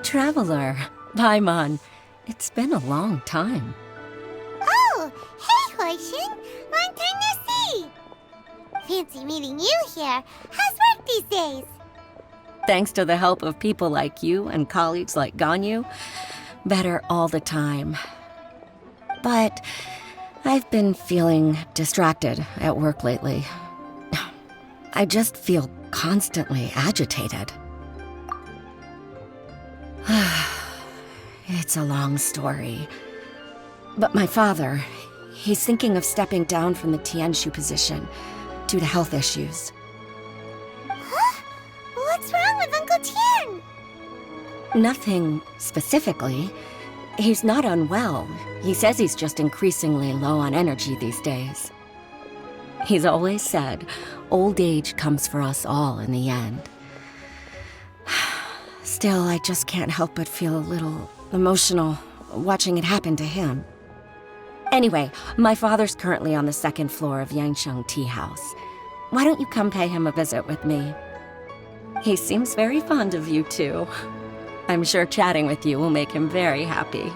Traveler, Paimon, it's been a long time. Oh, hey, Hoishin! Long time no see! Fancy meeting you here. How's work these days? Thanks to the help of people like you and colleagues like Ganyu, better all the time. But I've been feeling distracted at work lately. I just feel constantly agitated. It's a long story. But my father, he's thinking of stepping down from the Tianshu position due to health issues. Huh? What's wrong with Uncle Tian? Nothing specifically. He's not unwell. He says he's just increasingly low on energy these days. He's always said, old age comes for us all in the end. Still, I just can't help but feel a little emotional watching it happen to him. Anyway, my father's currently on the second floor of Yangsheng Tea House. Why don't you come pay him a visit with me? He seems very fond of you, too. I'm sure chatting with you will make him very happy.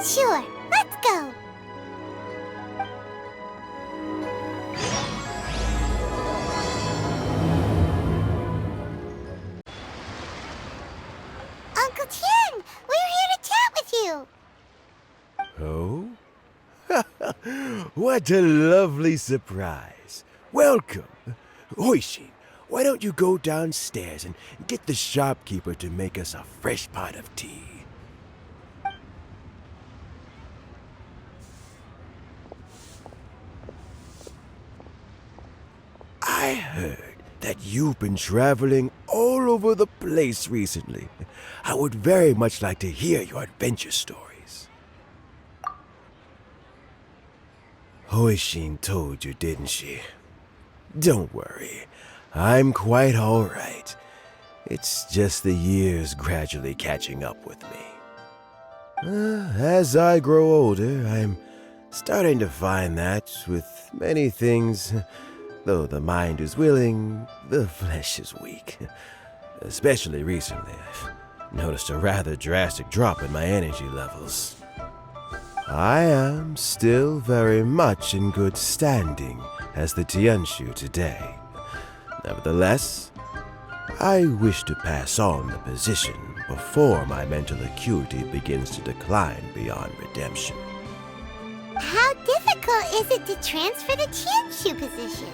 Sure, let's go! Uncle Tian, we're here to chat with you! Oh? What a lovely surprise. Welcome. Hoishin, why don't you go downstairs and get the shopkeeper to make us a fresh pot of tea? I heard that you've been traveling all over the place recently. I would very much like to hear your adventure stories. Hoishin told you, didn't she? Don't worry, I'm quite all right. It's just the years gradually catching up with me. As I grow older, I'm starting to find that with many things, though the mind is willing, the flesh is weak. Especially recently, I've noticed a rather drastic drop in my energy levels. I am still very much in good standing as the Tianshu today. Nevertheless, I wish to pass on the position before my mental acuity begins to decline beyond redemption. How difficult is it to transfer the Tianshu position?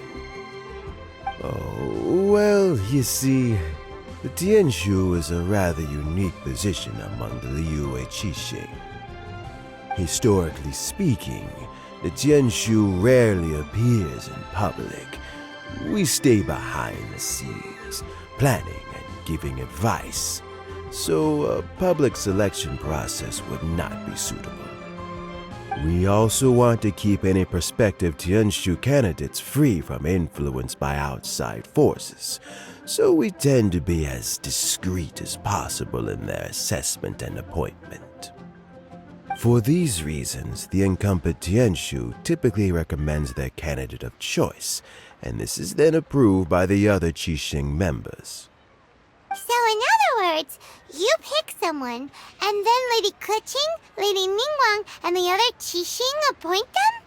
Oh, well, you see, the Tianshu is a rather unique position among the Liyue Qixing. Historically speaking, the Tianshu rarely appears in public. We stay behind the scenes, planning and giving advice, so a public selection process would not be suitable. We also want to keep any prospective Tianshu candidates free from influence by outside forces, so we tend to be as discreet as possible in their assessment and appointment. For these reasons, the incumbent Tianshu typically recommends their candidate of choice, and this is then approved by the other Qixing members. So in other words, you pick someone, and then Lady Keqing, Lady Ningguang, and the other Qixing appoint them?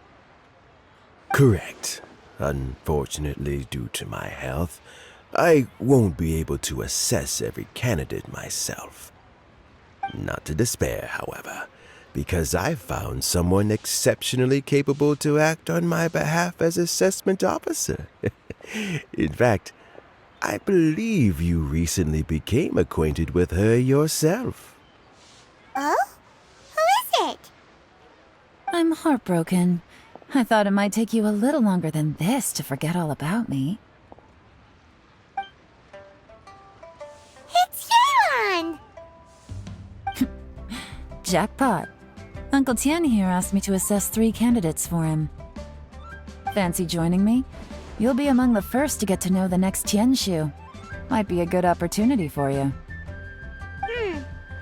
Correct. Unfortunately, due to my health, I won't be able to assess every candidate myself. Not to despair, however, because I found someone exceptionally capable to act on my behalf as assessment officer. In fact, I believe you recently became acquainted with her yourself. Oh? Who is it? I'm heartbroken. I thought it might take you a little longer than this to forget all about me. It's Yelan! Jackpot. Uncle Tian here asked me to assess 3 candidates for him. Fancy joining me? You'll be among the first to get to know the next Tianshu. Might be a good opportunity for you.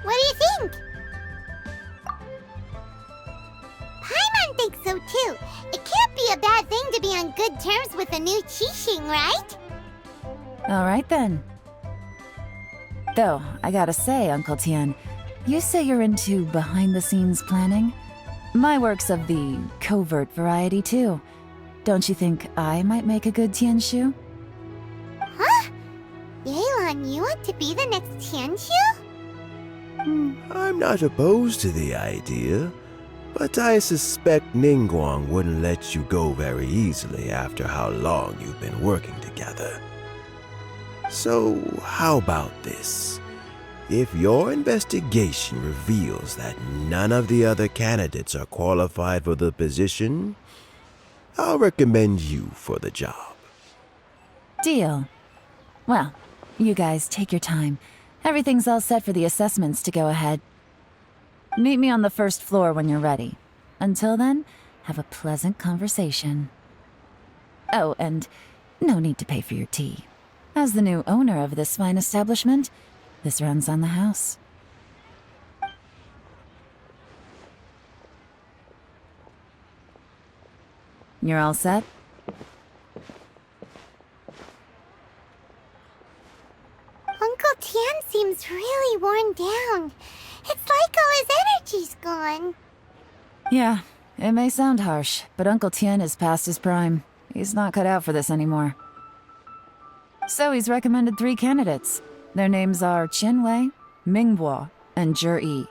What do you think? Paimon thinks so too. It can't be a bad thing to be on good terms with a new Qixing, right? All right then. Though, I gotta say, Uncle Tian, you say you're into behind-the-scenes planning? My work's of the covert variety, too. Don't you think I might make a good Tianshu? Huh? Yelan, you want to be the next Tianshu? I'm not opposed to the idea, but I suspect Ningguang wouldn't let you go very easily after how long you've been working together. So, how about this? If your investigation reveals that none of the other candidates are qualified for the position, I'll recommend you for the job. Deal. Well, you guys take your time. Everything's all set for the assessments to go ahead. Meet me on the first floor when you're ready. Until then, have a pleasant conversation. Oh, and no need to pay for your tea. As the new owner of this fine establishment, this runs on the house. You're all set? Uncle Tian seems really worn down. It's like all his energy's gone. Yeah, it may sound harsh, but Uncle Tian is past his prime. He's not cut out for this anymore. So he's recommended 3 candidates. Their names are Qinwei, Mingbo, and Zhi.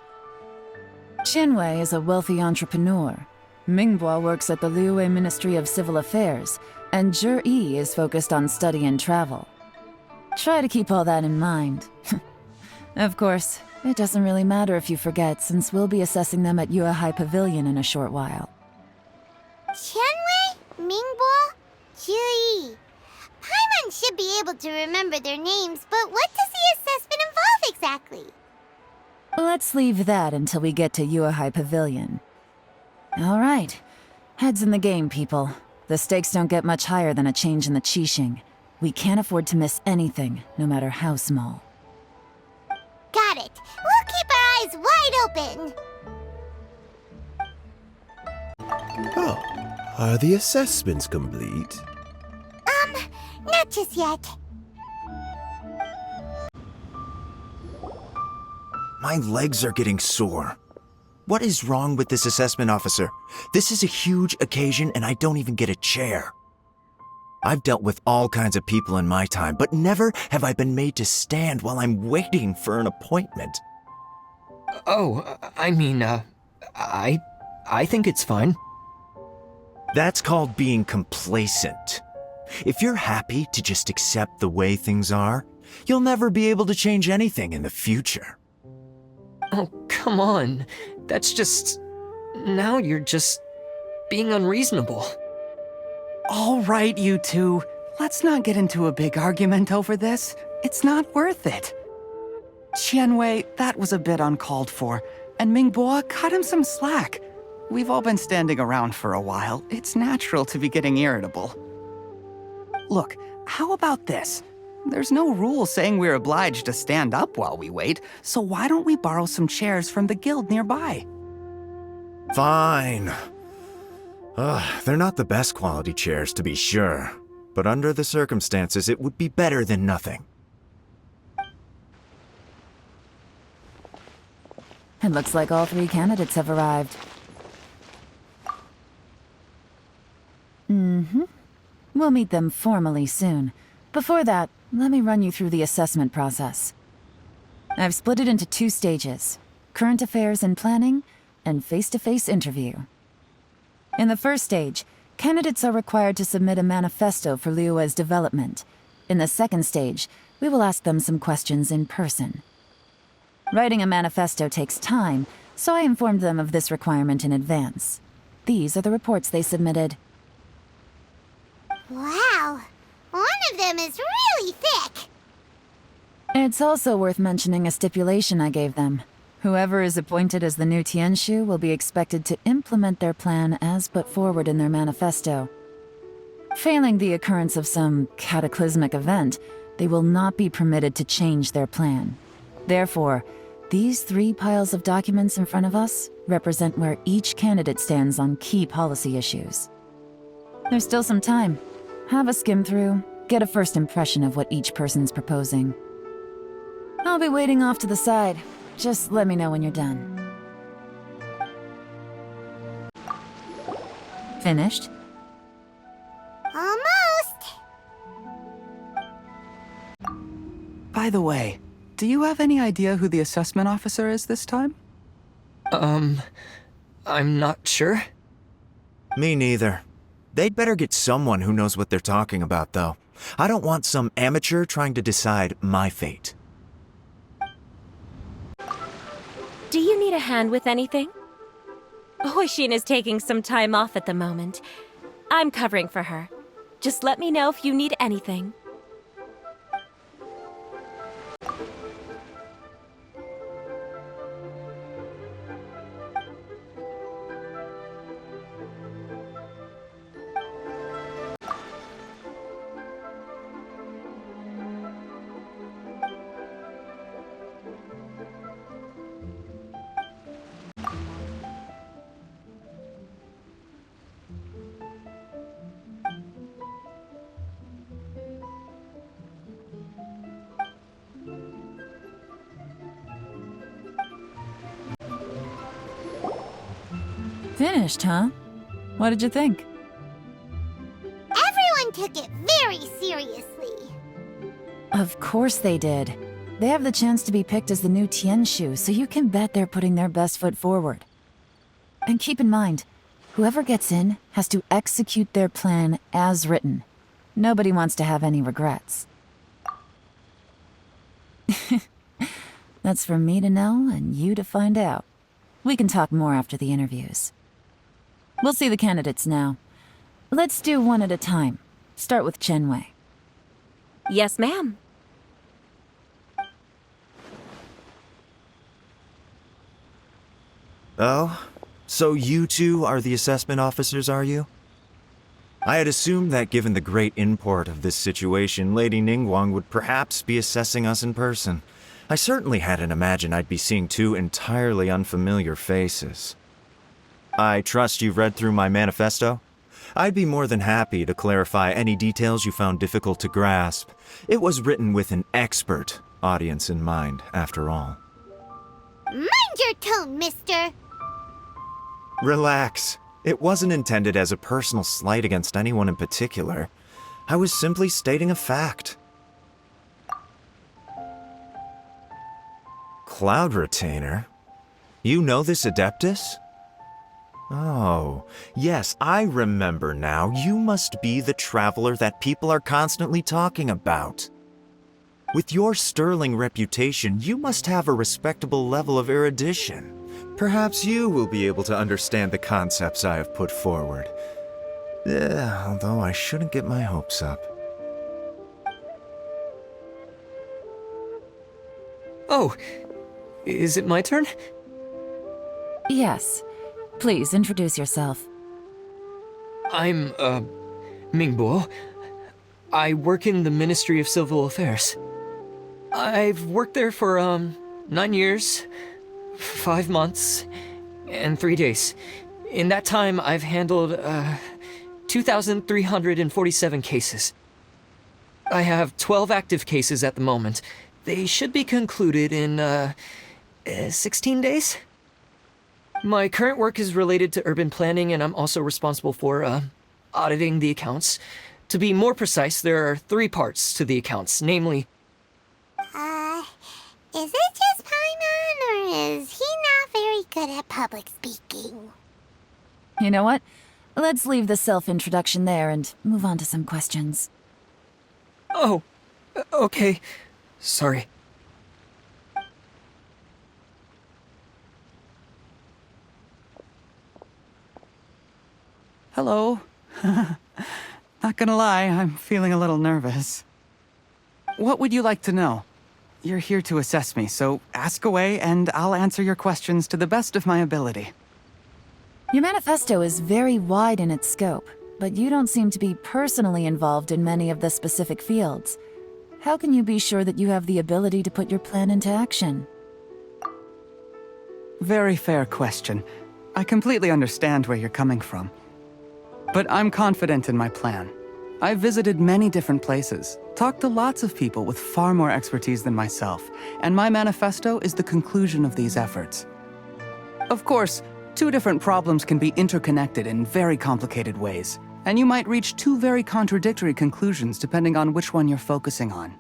Qinwei is a wealthy entrepreneur. Mingbo works at the Liyue Ministry of Civil Affairs, and Zhi is focused on study and travel. Try to keep all that in mind. Of course, it doesn't really matter if you forget, since we'll be assessing them at Yuehai Pavilion in a short while. Qianwei, Mingbo, Zhi. Paimon should be able to remember their names, but what does the assessment involve exactly? Let's leave that until we get to Yuehai Pavilion. All right. Heads in the game, people. The stakes don't get much higher than a change in the Qixing. We can't afford to miss anything, no matter how small. Got it. We'll keep our eyes wide open. Oh, are the assessments complete? Not just yet. My legs are getting sore. What is wrong with this assessment officer? This is a huge occasion and I don't even get a chair. I've dealt with all kinds of people in my time, but never have I been made to stand while I'm waiting for an appointment. Oh, I mean, I think it's fine. That's called being complacent. If you're happy to just accept the way things are, you'll never be able to change anything in the future. Oh, come on. That's just... Now you're just being unreasonable. All right, you two. Let's not get into a big argument over this. It's not worth it. Qianwei, that was a bit uncalled for. And Mingbo, cut him some slack. We've all been standing around for a while. It's natural to be getting irritable. Look, how about this? There's no rule saying we're obliged to stand up while we wait, so why don't we borrow some chairs from the guild nearby? Fine. They're not the best quality chairs, to be sure. But under the circumstances, it would be better than nothing. It looks like all 3 candidates have arrived. We'll meet them formally soon. Before that, let me run you through the assessment process. I've split it into 2 stages: current affairs and planning, and face-to-face interview. In the first stage, candidates are required to submit a manifesto for Liyue's development. In the second stage, we will ask them some questions in person. Writing a manifesto takes time, so I informed them of this requirement in advance. These are the reports they submitted. Wow. One of them is really thick. It's also worth mentioning a stipulation I gave them. Whoever is appointed as the new Tianshu will be expected to implement their plan as put forward in their manifesto. Failing the occurrence of some cataclysmic event, they will not be permitted to change their plan. Therefore, these 3 piles of documents in front of us represent where each candidate stands on key policy issues. There's still some time. Have a skim through, get a first impression of what each person's proposing. I'll be waiting off to the side. Just let me know when you're done. Finished? Almost. By the way, do you have any idea who the assessment officer is this time? I'm not sure. Me neither. They'd better get someone who knows what they're talking about, though. I don't want some amateur trying to decide my fate. Do you need a hand with anything? Hoishin is taking some time off at the moment. I'm covering for her. Just let me know if you need anything. Finished, huh? What did you think? Everyone took it very seriously. Of course they did. They have the chance to be picked as the new Tianshu, so you can bet they're putting their best foot forward. And keep in mind, whoever gets in has to execute their plan as written. Nobody wants to have any regrets. That's for me to know and you to find out. We can talk more after the interviews. We'll see the candidates now. Let's do one at a time. Start with Chenwei. Yes, ma'am. Oh? So you two are the assessment officers, are you? I had assumed that given the great import of this situation, Lady Ningguang would perhaps be assessing us in person. I certainly hadn't imagined I'd be seeing two entirely unfamiliar faces. I trust you've read through my manifesto? I'd be more than happy to clarify any details you found difficult to grasp. It was written with an expert audience in mind, after all. Mind your tone, mister. Relax. It wasn't intended as a personal slight against anyone in particular. I was simply stating a fact. Cloud Retainer? You know this Adeptus? Oh, yes, I remember now. You must be the traveler that people are constantly talking about. With your sterling reputation, you must have a respectable level of erudition. Perhaps you will be able to understand the concepts I have put forward. Although I shouldn't get my hopes up. Oh, is it my turn? Yes. Please introduce yourself. I'm, Mingbo. I work in the Ministry of Civil Affairs. I've worked there for, 9 years, 5 months, and 3 days. In that time, I've handled, 2,347 cases. I have 12 active cases at the moment. They should be concluded in, 16 days? My current work is related to urban planning, and I'm also responsible for, auditing the accounts. To be more precise, there are 3 parts to the accounts, namely... Is it just Paimon, or is he not very good at public speaking? You know what? Let's leave the self-introduction there and move on to some questions. Oh, okay. Sorry. Hello. Not gonna lie, I'm feeling a little nervous. What would you like to know? You're here to assess me, so ask away and I'll answer your questions to the best of my ability. Your manifesto is very wide in its scope, but you don't seem to be personally involved in many of the specific fields. How can you be sure that you have the ability to put your plan into action? Very fair question. I completely understand where you're coming from. But I'm confident in my plan. I've visited many different places, talked to lots of people with far more expertise than myself, and my manifesto is the conclusion of these efforts. Of course, two different problems can be interconnected in very complicated ways, and you might reach two very contradictory conclusions depending on which one you're focusing on.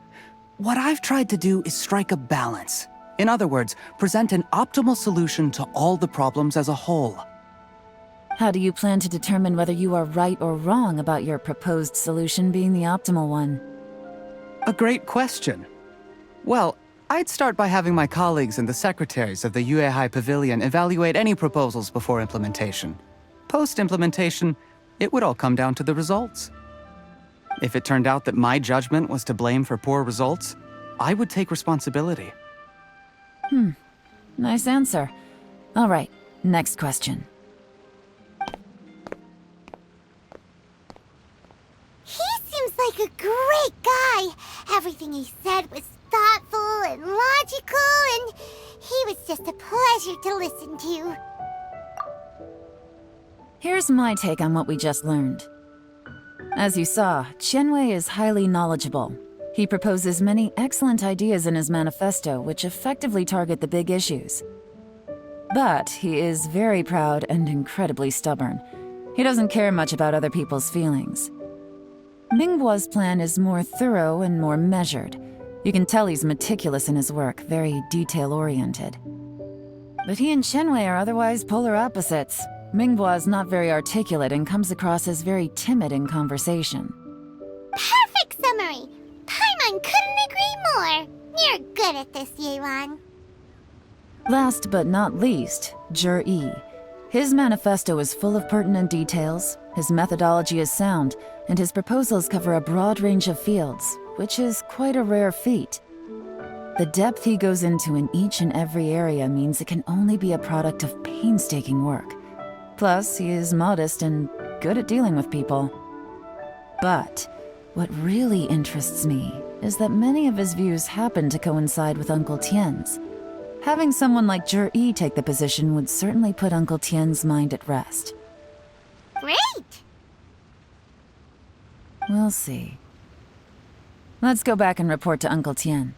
What I've tried to do is strike a balance. In other words, present an optimal solution to all the problems as a whole. How do you plan to determine whether you are right or wrong about your proposed solution being the optimal one? A great question. Well, I'd start by having my colleagues and the secretaries of the Liyue Pavilion evaluate any proposals before implementation. Post-implementation, it would all come down to the results. If it turned out that my judgment was to blame for poor results, I would take responsibility. Nice answer. All right, next question. He seems like a great guy. Everything he said was thoughtful and logical, and he was just a pleasure to listen to. Here's my take on what we just learned. As you saw, Qianwei is highly knowledgeable. He proposes many excellent ideas in his manifesto which effectively target the big issues. But he is very proud and incredibly stubborn. He doesn't care much about other people's feelings. Mingbo's plan is more thorough and more measured. You can tell he's meticulous in his work, very detail-oriented. But he and Qianwei are otherwise polar opposites. Mingbo is not very articulate and comes across as very timid in conversation. Perfect summary! Paimon couldn't agree more! You're good at this, Yelan. Last but not least, Yi. His manifesto is full of pertinent details, his methodology is sound, and his proposals cover a broad range of fields, which is quite a rare feat. The depth he goes into in each and every area means it can only be a product of painstaking work. Plus, he is modest and good at dealing with people. But what really interests me is that many of his views happen to coincide with Uncle Tien's. Having someone like Yi take the position would certainly put Uncle Tien's mind at rest. Great! We'll see. Let's go back and report to Uncle Tien.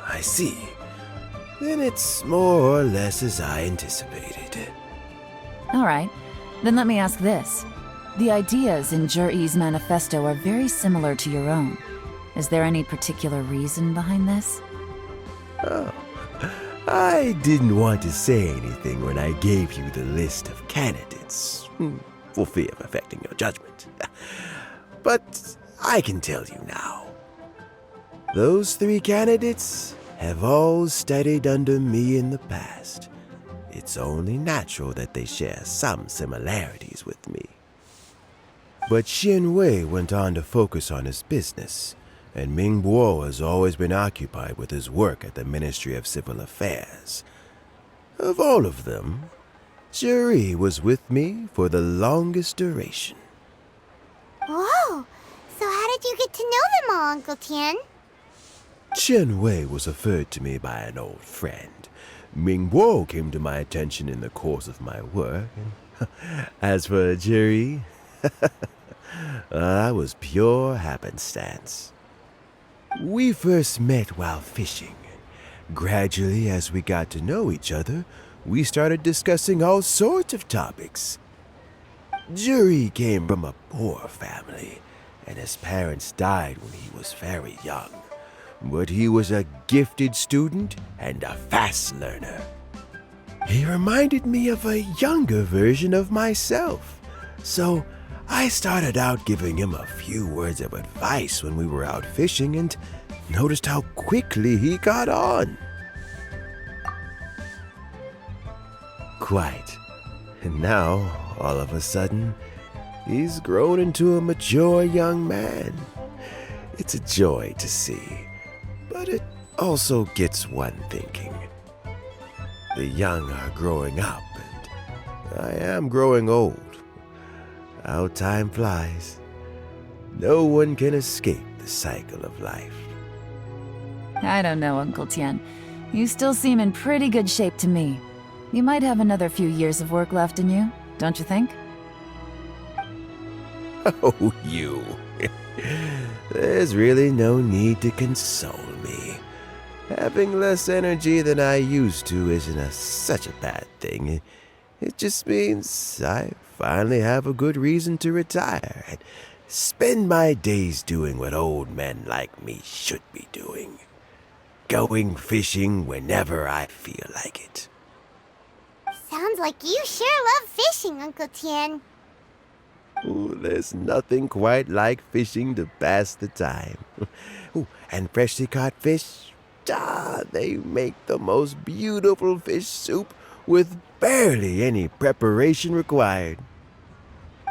I see. Then it's more or less as I anticipated. All right, then let me ask this. The ideas in Yi's manifesto are very similar to your own. Is there any particular reason behind this? Oh, I didn't want to say anything when I gave you the list of candidates, for fear of affecting your judgment. But I can tell you now. Those 3 candidates have all studied under me in the past. It's only natural that they share some similarities with me. But Qianwei went on to focus on his business, and Mingbo has always been occupied with his work at the Ministry of Civil Affairs. Of all of them, Yi was with me for the longest duration. Whoa! So how did you get to know them all, Uncle Tien? Qianwei was referred to me by an old friend. Mingbo came to my attention in the course of my work, and as for Yi, that was pure happenstance. We first met while fishing. Gradually, as we got to know each other, we started discussing all sorts of topics. Yi came from a poor family, and his parents died when he was very young. But he was a gifted student and a fast learner. He reminded me of a younger version of myself, so I started out giving him a few words of advice when we were out fishing and noticed how quickly he got on. Quite. And now, all of a sudden, he's grown into a mature young man. It's a joy to see. But it also gets one thinking. The young are growing up, and I am growing old. How time flies. No one can escape the cycle of life. I don't know, Uncle Tian. You still seem in pretty good shape to me. You might have another few years of work left in you, don't you think? Oh, you. There's really no need to console me. Having less energy than I used to isn't such a bad thing. It just means I finally have a good reason to retire and spend my days doing what old men like me should be doing. Going fishing whenever I feel like it. Sounds like you sure love fishing, Uncle Tian. Ooh, there's nothing quite like fishing to pass the time. Ooh, and freshly caught fish, they make the most beautiful fish soup with barely any preparation required.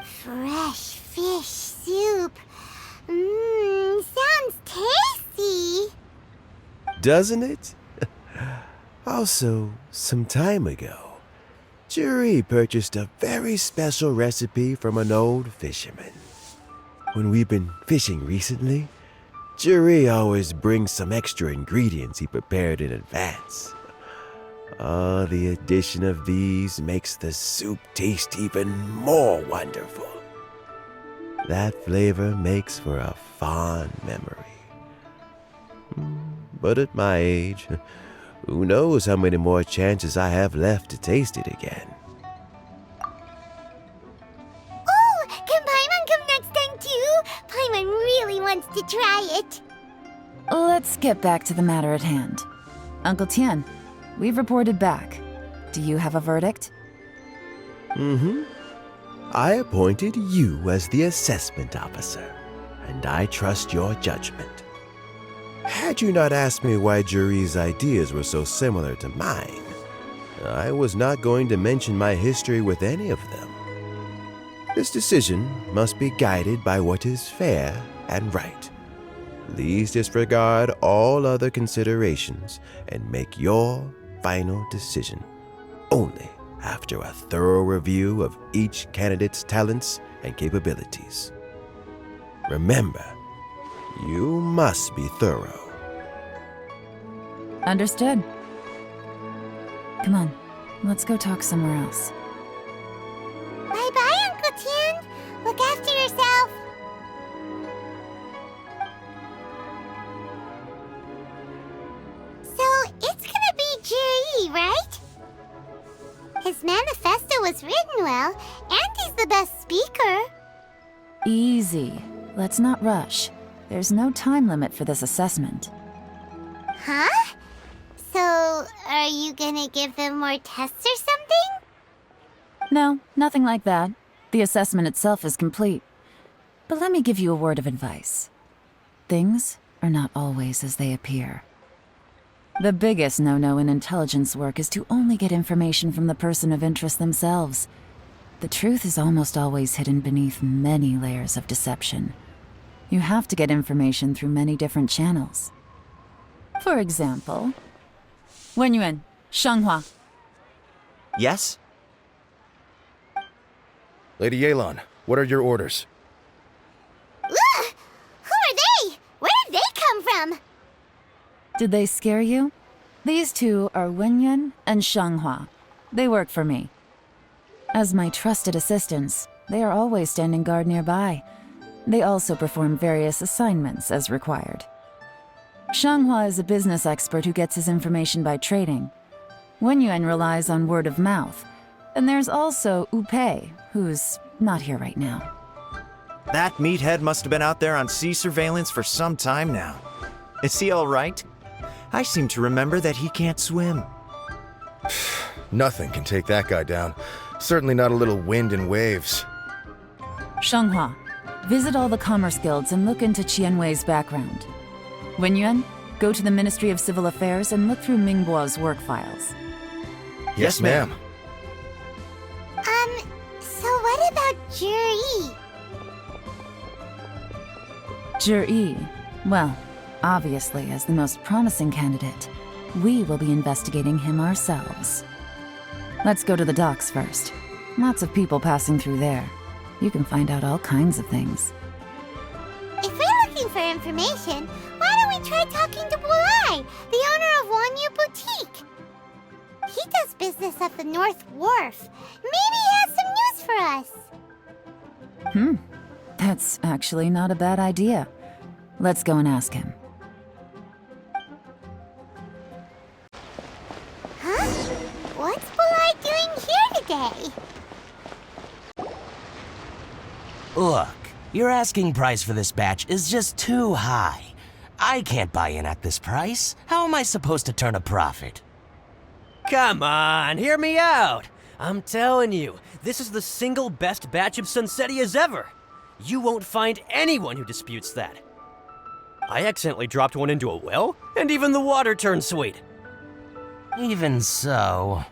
Fresh fish soup. Sounds tasty. Doesn't it? Also, some time ago, Juri purchased a very special recipe from an old fisherman. When we've been fishing recently, Juri always brings some extra ingredients he prepared in advance. The addition of these makes the soup taste even more wonderful. That flavor makes for a fond memory. But at my age, who knows how many more chances I have left to taste it again. Oh, can Paimon come next time too? Paimon really wants to try it. Let's get back to the matter at hand. Uncle Tian, we've reported back. Do you have a verdict? I appointed you as the assessment officer, and I trust your judgment. Had you not asked me why Juri's ideas were so similar to mine, I was not going to mention my history with any of them. This decision must be guided by what is fair and right. Please disregard all other considerations and make your final decision only after a thorough review of each candidate's talents and capabilities. Remember, you must be thorough. Understood. Come on, let's go talk somewhere else. Bye-bye, Uncle Tian. Look after yourself. So, it's gonna be Juri, right? His manifesto was written well, and he's the best speaker. Easy. Let's not rush. There's no time limit for this assessment. Huh? So, are you gonna give them more tests or something? No, nothing like that. The assessment itself is complete. But let me give you a word of advice. Things are not always as they appear. The biggest no-no in intelligence work is to only get information from the person of interest themselves. The truth is almost always hidden beneath many layers of deception. You have to get information through many different channels. For example, Wenyuan, Shanghua. Yes? Lady Yelan, what are your orders? Ugh! Who are they? Where did they come from? Did they scare you? These two are Wenyuan and Shanghua. They work for me. As my trusted assistants, they are always standing guard nearby. They also perform various assignments as required. Shanghua is a business expert who gets his information by trading. Wenyuan relies on word of mouth. And there's also Upei, who's not here right now. That meathead must have been out there on sea surveillance for some time now. Is he all right? I seem to remember that he can't swim. Nothing can take that guy down. Certainly not a little wind and waves. Shanghua, visit all the commerce guilds and look into Qianwei's background. Wenyuan, go to the Ministry of Civil Affairs and look through Mingbo's work files. Yes, ma'am. So what about Juri? Juri, well, obviously as the most promising candidate, we will be investigating him ourselves. Let's go to the docks first. Lots of people passing through there. You can find out all kinds of things. If we're looking for information, why don't don't we try talking to Bulai, the owner of Wanyu Boutique? He does business at the North Wharf. Maybe he has some news for us. That's actually not a bad idea. Let's go and ask him. Huh? What's Bulai doing here today? Look, your asking price for this batch is just too high. I can't buy in at this price. How am I supposed to turn a profit? Come on, hear me out. I'm telling you, this is the single best batch of Sunsettias ever. You won't find anyone who disputes that. I accidentally dropped one into a well, and even the water turned sweet. Even so...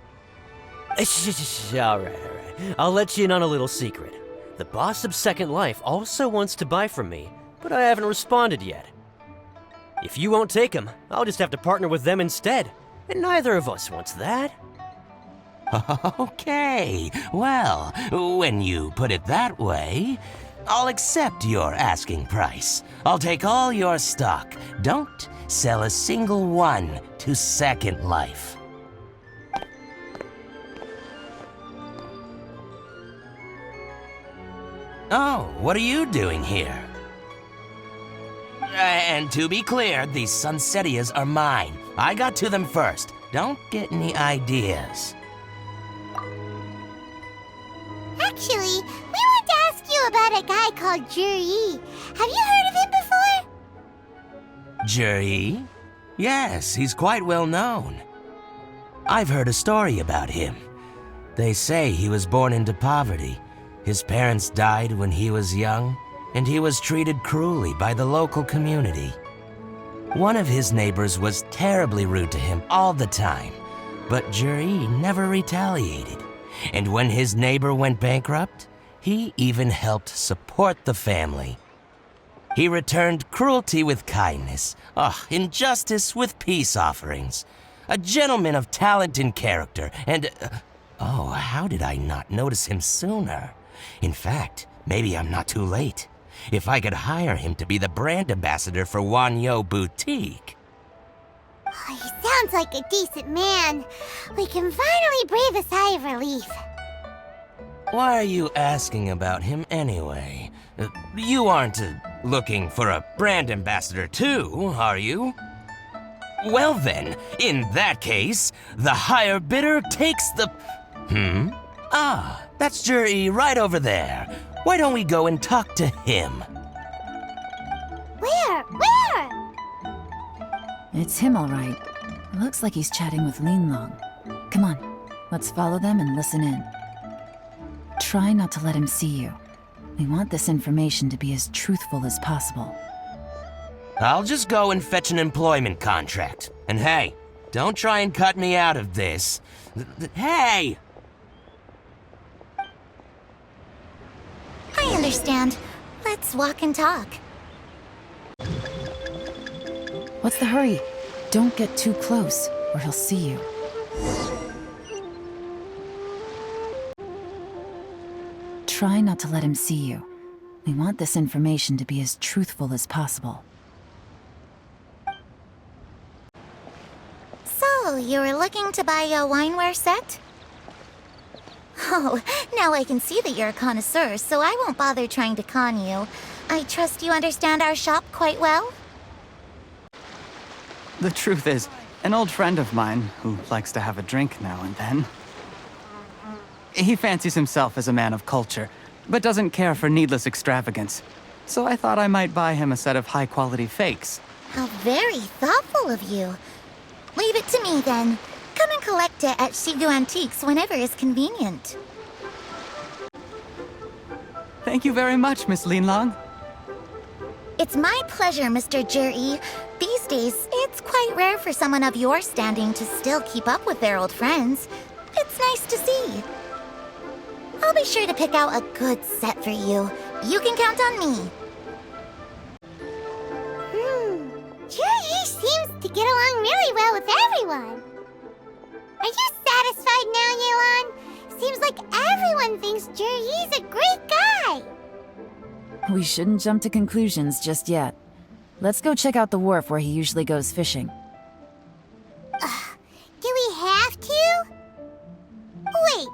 All right. I'll let you in on a little secret. The boss of Second Life also wants to buy from me, but I haven't responded yet. If you won't take him, I'll just have to partner with them instead, and neither of us wants that. Okay, well, when you put it that way, I'll accept your asking price. I'll take all your stock. Don't sell a single one to Second Life. Oh, what are you doing here? And to be clear, these Sunsettias are mine. I got to them first. Don't get any ideas. Actually, we want to ask you about a guy called Juri. Have you heard of him before? Juri? Yes, he's quite well known. I've heard a story about him. They say he was born into poverty. His parents died when he was young, and he was treated cruelly by the local community. One of his neighbors was terribly rude to him all the time, but Juri never retaliated. And when his neighbor went bankrupt, he even helped support the family. He returned cruelty with kindness, injustice with peace offerings. A gentleman of talent and character, and... how did I not notice him sooner? In fact, maybe I'm not too late. If I could hire him to be the brand ambassador for Wanyu Boutique. He sounds like a decent man. We can finally breathe a sigh of relief. Why are you asking about him anyway? You aren't looking for a brand ambassador too, are you? Well then, in that case, the higher bidder takes the... That's Juri right over there. Why don't we go and talk to him? Where? It's him, all right. Looks like he's chatting with Linlong. Come on, let's follow them and listen in. Try not to let him see you. We want this information to be as truthful as possible. I'll just go and fetch an employment contract. And hey, don't try and cut me out of this. Hey! I understand. Let's walk and talk. What's the hurry? Don't get too close, or he'll see you. Try not to let him see you. We want this information to be as truthful as possible. So, you were looking to buy a wineware set? Oh, now I can see that you're a connoisseur, so I won't bother trying to con you. I trust you understand our shop quite well? The truth is, an old friend of mine, who likes to have a drink now and then, he fancies himself as a man of culture, but doesn't care for needless extravagance. So I thought I might buy him a set of high-quality fakes. How very thoughtful of you. Leave it to me, then. Come and collect it at Shigu Antiques whenever is convenient. Thank you very much, Miss Linlong. It's my pleasure, Mr. Juri. These days, it's quite rare for someone of your standing to still keep up with their old friends. It's nice to see. I'll be sure to pick out a good set for you. You can count on me. Juri seems to get along really well with everyone. Are you satisfied now, Yelan? Seems like everyone thinks Juri's a great guy. We shouldn't jump to conclusions just yet. let's go check out the wharf where he usually goes fishing. Do we have to? Wait,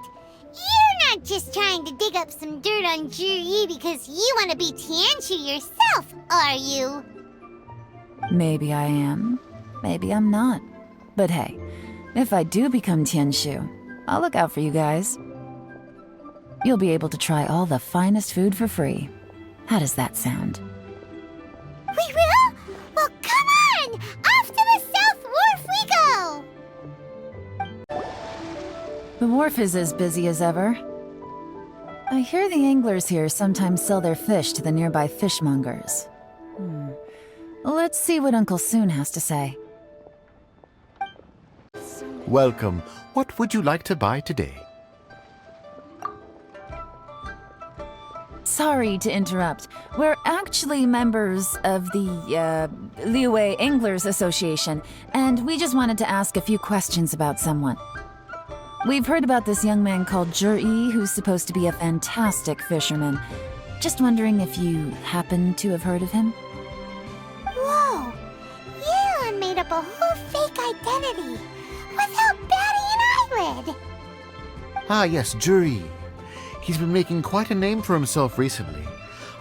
you're not just trying to dig up some dirt on Zhi because you want to be Tianshu yourself, are you? Maybe I am, maybe I'm not. But hey, if I do become Tianshu, I'll look out for you guys. You'll be able to try all the finest food for free. How does that sound? We will? Well, come on! Off to the South Wharf we go! The wharf is as busy as ever. I hear the anglers here sometimes sell their fish to the nearby fishmongers. Let's see what Uncle Soon has to say. Welcome. What would you like to buy today? Sorry to interrupt. We're actually members of the, Liyue Anglers Association, and we just wanted to ask a few questions about someone. We've heard about this young man called Zhi, who's supposed to be a fantastic fisherman. Just wondering if you happen to have heard of him? Whoa! Yelan made up a whole fake identity without batting an eyelid! Ah, yes, Zhi. He's been making quite a name for himself recently.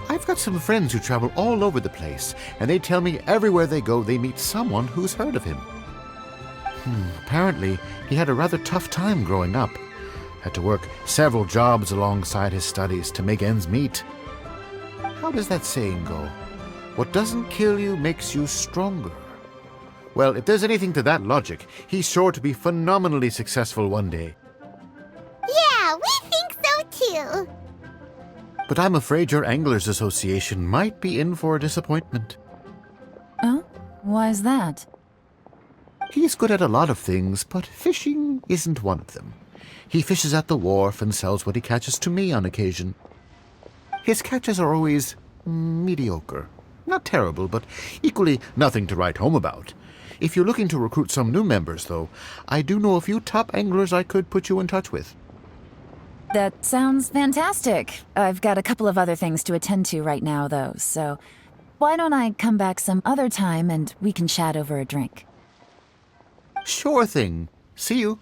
I've got some friends who travel all over the place, and they tell me everywhere they go they meet someone who's heard of him. Apparently, he had a rather tough time growing up. Had to work several jobs alongside his studies to make ends meet. How does that saying go? What doesn't kill you makes you stronger. Well, if there's anything to that logic, he's sure to be phenomenally successful one day. Yeah, we think so too! But I'm afraid your Anglers Association might be in for a disappointment. Oh? Why's that? He's good at a lot of things, but fishing isn't one of them. He fishes at the wharf and sells what he catches to me on occasion. His catches are always mediocre. Not terrible, but equally nothing to write home about. If you're looking to recruit some new members, though, I do know a few top anglers I could put you in touch with. That sounds fantastic. I've got a couple of other things to attend to right now, though, so why don't I come back some other time and we can chat over a drink? Sure thing. See you.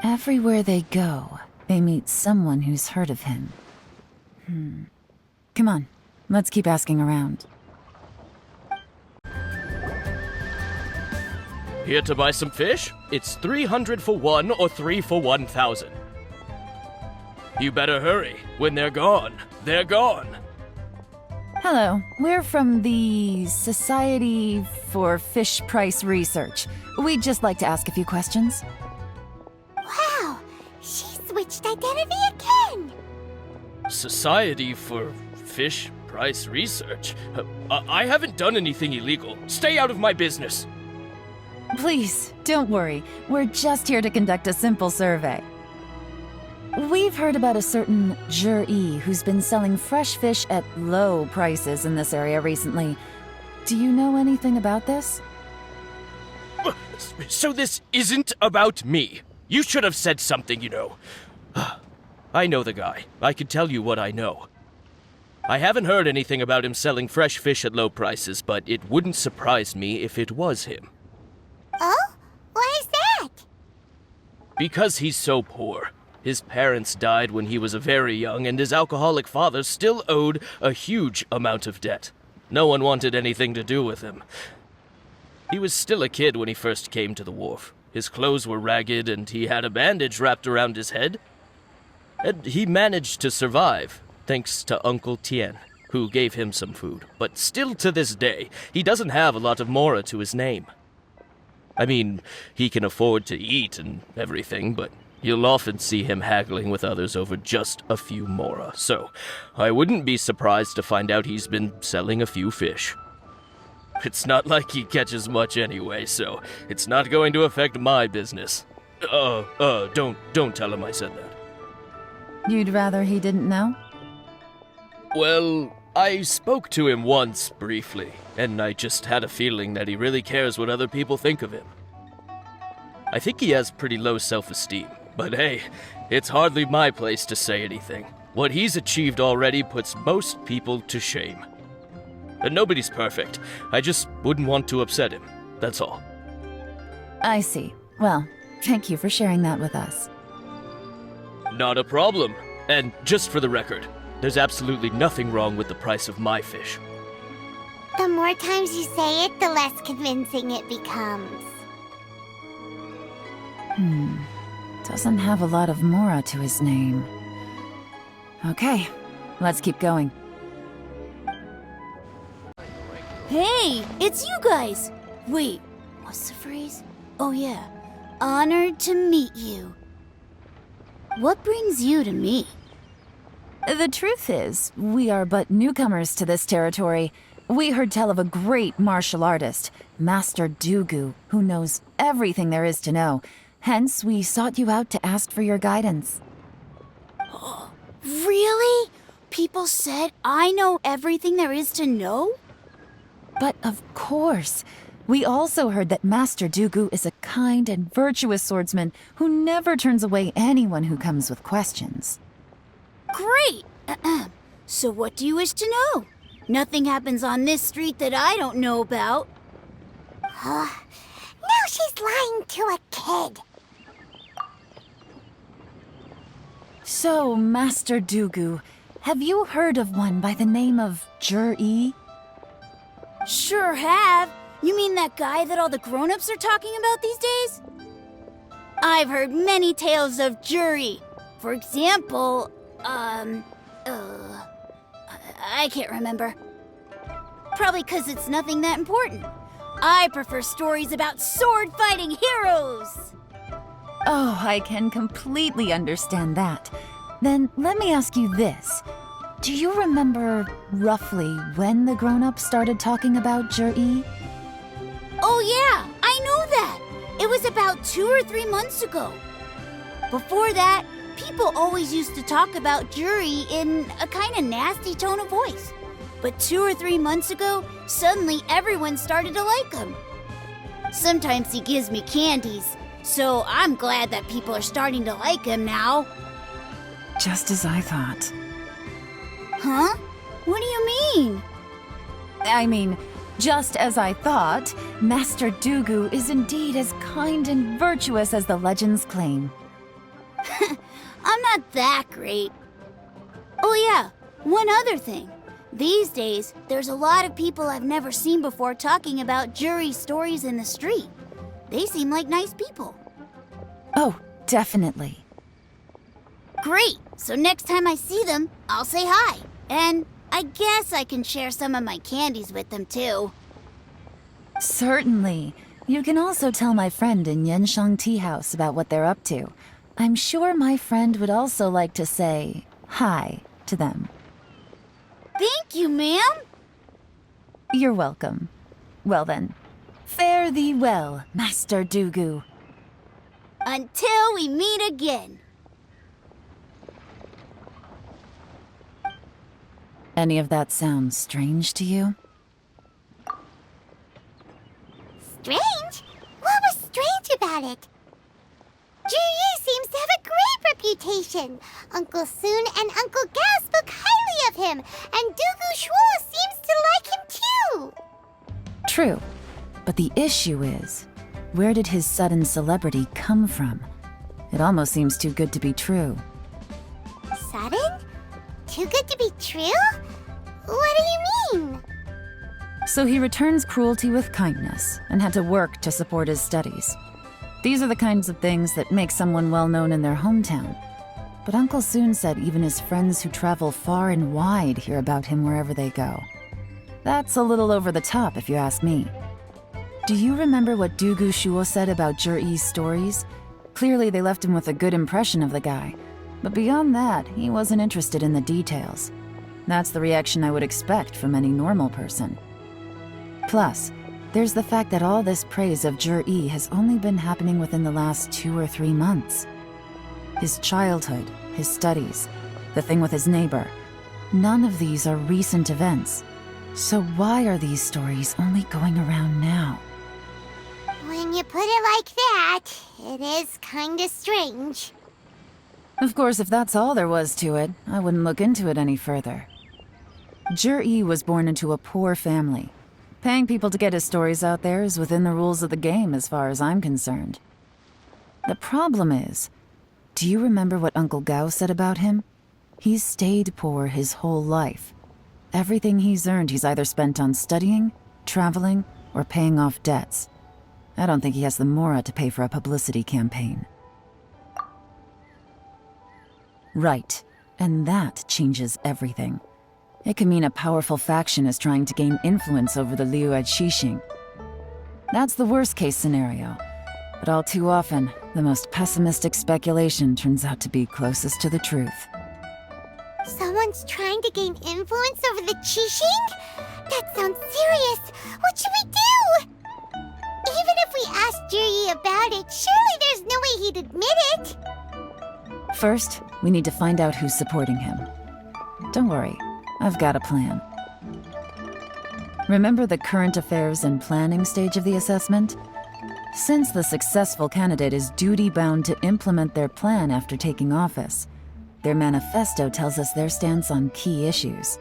Everywhere they go, they meet someone who's heard of him. Come on, let's keep asking around. Here to buy some fish? It's 300 for one or 3 for 1,000. You better hurry. When they're gone, they're gone. Hello, we're from the Society for Fish Price Research. We'd just like to ask a few questions. Wow, she switched identity again! Society for Fish Price Research? I haven't done anything illegal. Stay out of my business. Please, don't worry. We're just here to conduct a simple survey. We've heard about a certain Zhi who's been selling fresh fish at low prices in this area recently. Do you know anything about this? So this isn't about me. You should have said something, you know. I know the guy. I can tell you what I know. I haven't heard anything about him selling fresh fish at low prices, but it wouldn't surprise me if it was him. Oh? Why is that? Because he's so poor. His parents died when he was very young, and his alcoholic father still owed a huge amount of debt. No one wanted anything to do with him. He was still a kid when he first came to the wharf. His clothes were ragged, and he had a bandage wrapped around his head. And he managed to survive, thanks to Uncle Tien, who gave him some food. But still to this day, he doesn't have a lot of mora to his name. I mean, he can afford to eat and everything, but you'll often see him haggling with others over just a few mora, so I wouldn't be surprised to find out he's been selling a few fish. It's not like he catches much anyway, so it's not going to affect my business. Don't tell him I said that. You'd rather he didn't know? Well, I spoke to him once, briefly, and I just had a feeling that he really cares what other people think of him. I think he has pretty low self-esteem. But hey, it's hardly my place to say anything. What he's achieved already puts most people to shame. And nobody's perfect. I just wouldn't want to upset him. That's all. I see. Well, thank you for sharing that with us. Not a problem. And just for the record, there's absolutely nothing wrong with the price of my fish. The more times you say it, the less convincing it becomes. Doesn't have a lot of mora to his name. Okay, let's keep going. Hey, it's you guys! Wait, what's the phrase? Oh yeah, honored to meet you. What brings you to me? The truth is, we are but newcomers to this territory. We heard tell of a great martial artist, Master Dugu, who knows everything there is to know. Hence, we sought you out to ask for your guidance. Really? People said I know everything there is to know? But of course, we also heard that Master Dugu is a kind and virtuous swordsman who never turns away anyone who comes with questions. Great! So what do you wish to know? Nothing happens on this street that I don't know about. Now she's lying to a kid. So, Master Dugu, have you heard of one by the name of Jur-E? Sure have. You mean that guy that all the grown-ups are talking about these days? I've heard many tales of Juri. For example, I can't remember. Probably because it's nothing that important. I prefer stories about sword-fighting heroes! Oh, I can completely understand that. Then let me ask you this. Do you remember roughly when the grown-ups started talking about Jur-E? Oh yeah, I know that! It was about 2 or 3 months ago. Before that, people always used to talk about Juri in a kind of nasty tone of voice. But 2 or 3 months ago, suddenly everyone started to like him. Sometimes he gives me candies, so I'm glad that people are starting to like him now. Just as I thought. Huh? What do you mean? I mean, just as I thought, Master Dugu is indeed as kind and virtuous as the legends claim. I'm not that great. Oh yeah, one other thing. These days, there's a lot of people I've never seen before talking about Juri stories in the street. They seem like nice people. Oh, definitely. Great! So next time I see them, I'll say hi. And I guess I can share some of my candies with them too. Certainly. You can also tell my friend in GENSHIN Tea House about what they're up to. I'm sure my friend would also like to say hi to them. Thank you, ma'am! You're welcome. Well then, fare thee well, Master Dugu. Until we meet again. Any of that sound strange to you? Strange? What was strange about it? Juri seems to have a great reputation. Uncle Soon and Uncle Gao spoke highly of him, and Dugu Shuo seems to like him too. True, but the issue is, where did his sudden celebrity come from? It almost seems too good to be true. Sudden? Too good to be true? What do you mean? So he returns cruelty with kindness and had to work to support his studies. These are the kinds of things that make someone well known in their hometown. But Uncle Soon said even his friends who travel far and wide hear about him wherever they go. That's a little over the top, if you ask me. Do you remember what Dugu Shuo said about Jur-E's stories? Clearly they left him with a good impression of the guy. But beyond that, he wasn't interested in the details. That's the reaction I would expect from any normal person. Plus, there's the fact that all this praise of Jur-E has only been happening within the last 2 or 3 months. His childhood, his studies, the thing with his neighbor, none of these are recent events. So why are these stories only going around now? When you put it like that, it is kinda strange. Of course, if that's all there was to it, I wouldn't look into it any further. Zhi was born into a poor family. Paying people to get his stories out there is within the rules of the game as far as I'm concerned. The problem is, do you remember what Uncle Gao said about him? He's stayed poor his whole life. Everything he's earned he's either spent on studying, traveling, or paying off debts. I don't think he has the mora to pay for a publicity campaign. Right, and that changes everything. It can mean a powerful faction is trying to gain influence over the Liyue Qixing. That's the worst-case scenario. But all too often, the most pessimistic speculation turns out to be closest to the truth. Someone's trying to gain influence over the Qixing? That sounds serious. What should we do? Even if we asked Zhi about it, surely there's no way he'd admit it. First, we need to find out who's supporting him. Don't worry, I've got a plan. Remember the current affairs and planning stage of the assessment? Since the successful candidate is duty-bound to implement their plan after taking office, their manifesto tells us their stance on key issues.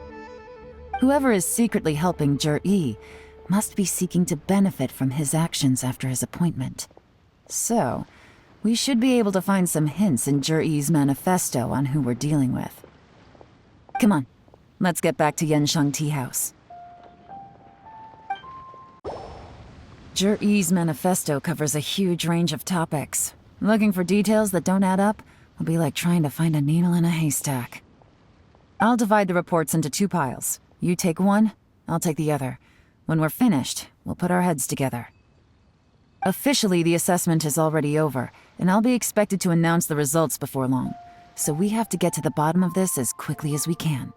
Whoever is secretly helping Zhi must be seeking to benefit from his actions after his appointment. So, we should be able to find some hints in Zhi's manifesto on who we're dealing with. Come on, let's get back to Yenshang Tea House. Zhi's manifesto covers a huge range of topics. Looking for details that don't add up will be like trying to find a needle in a haystack. I'll divide the reports into 2 piles. You take one, I'll take the other. When we're finished, we'll put our heads together. Officially, the assessment is already over, and I'll be expected to announce the results before long. So we have to get to the bottom of this as quickly as we can.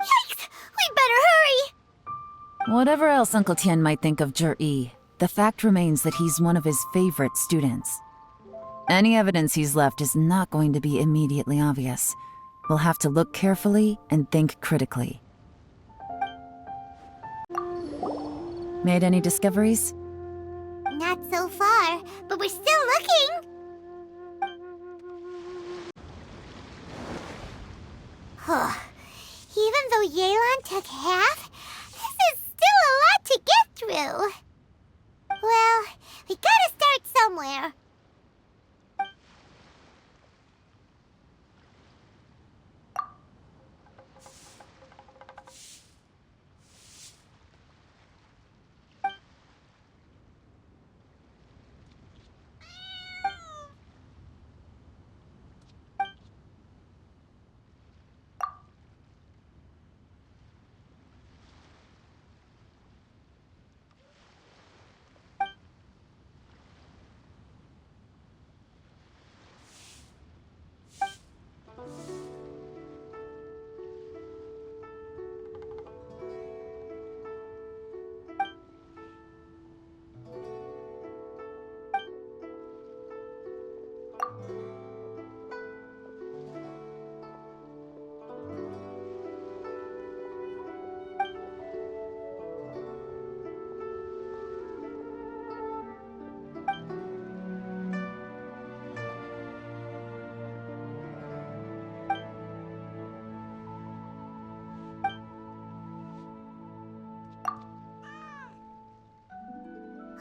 Yikes! We better hurry! Whatever else Uncle Tian might think of Zhi, the fact remains that he's one of his favorite students. Any evidence he's left is not going to be immediately obvious. We'll have to look carefully and think critically. Made any discoveries? Not so far, but we're still looking. Even though Yelan took half, this is still a lot to get through. Well, we gotta start somewhere.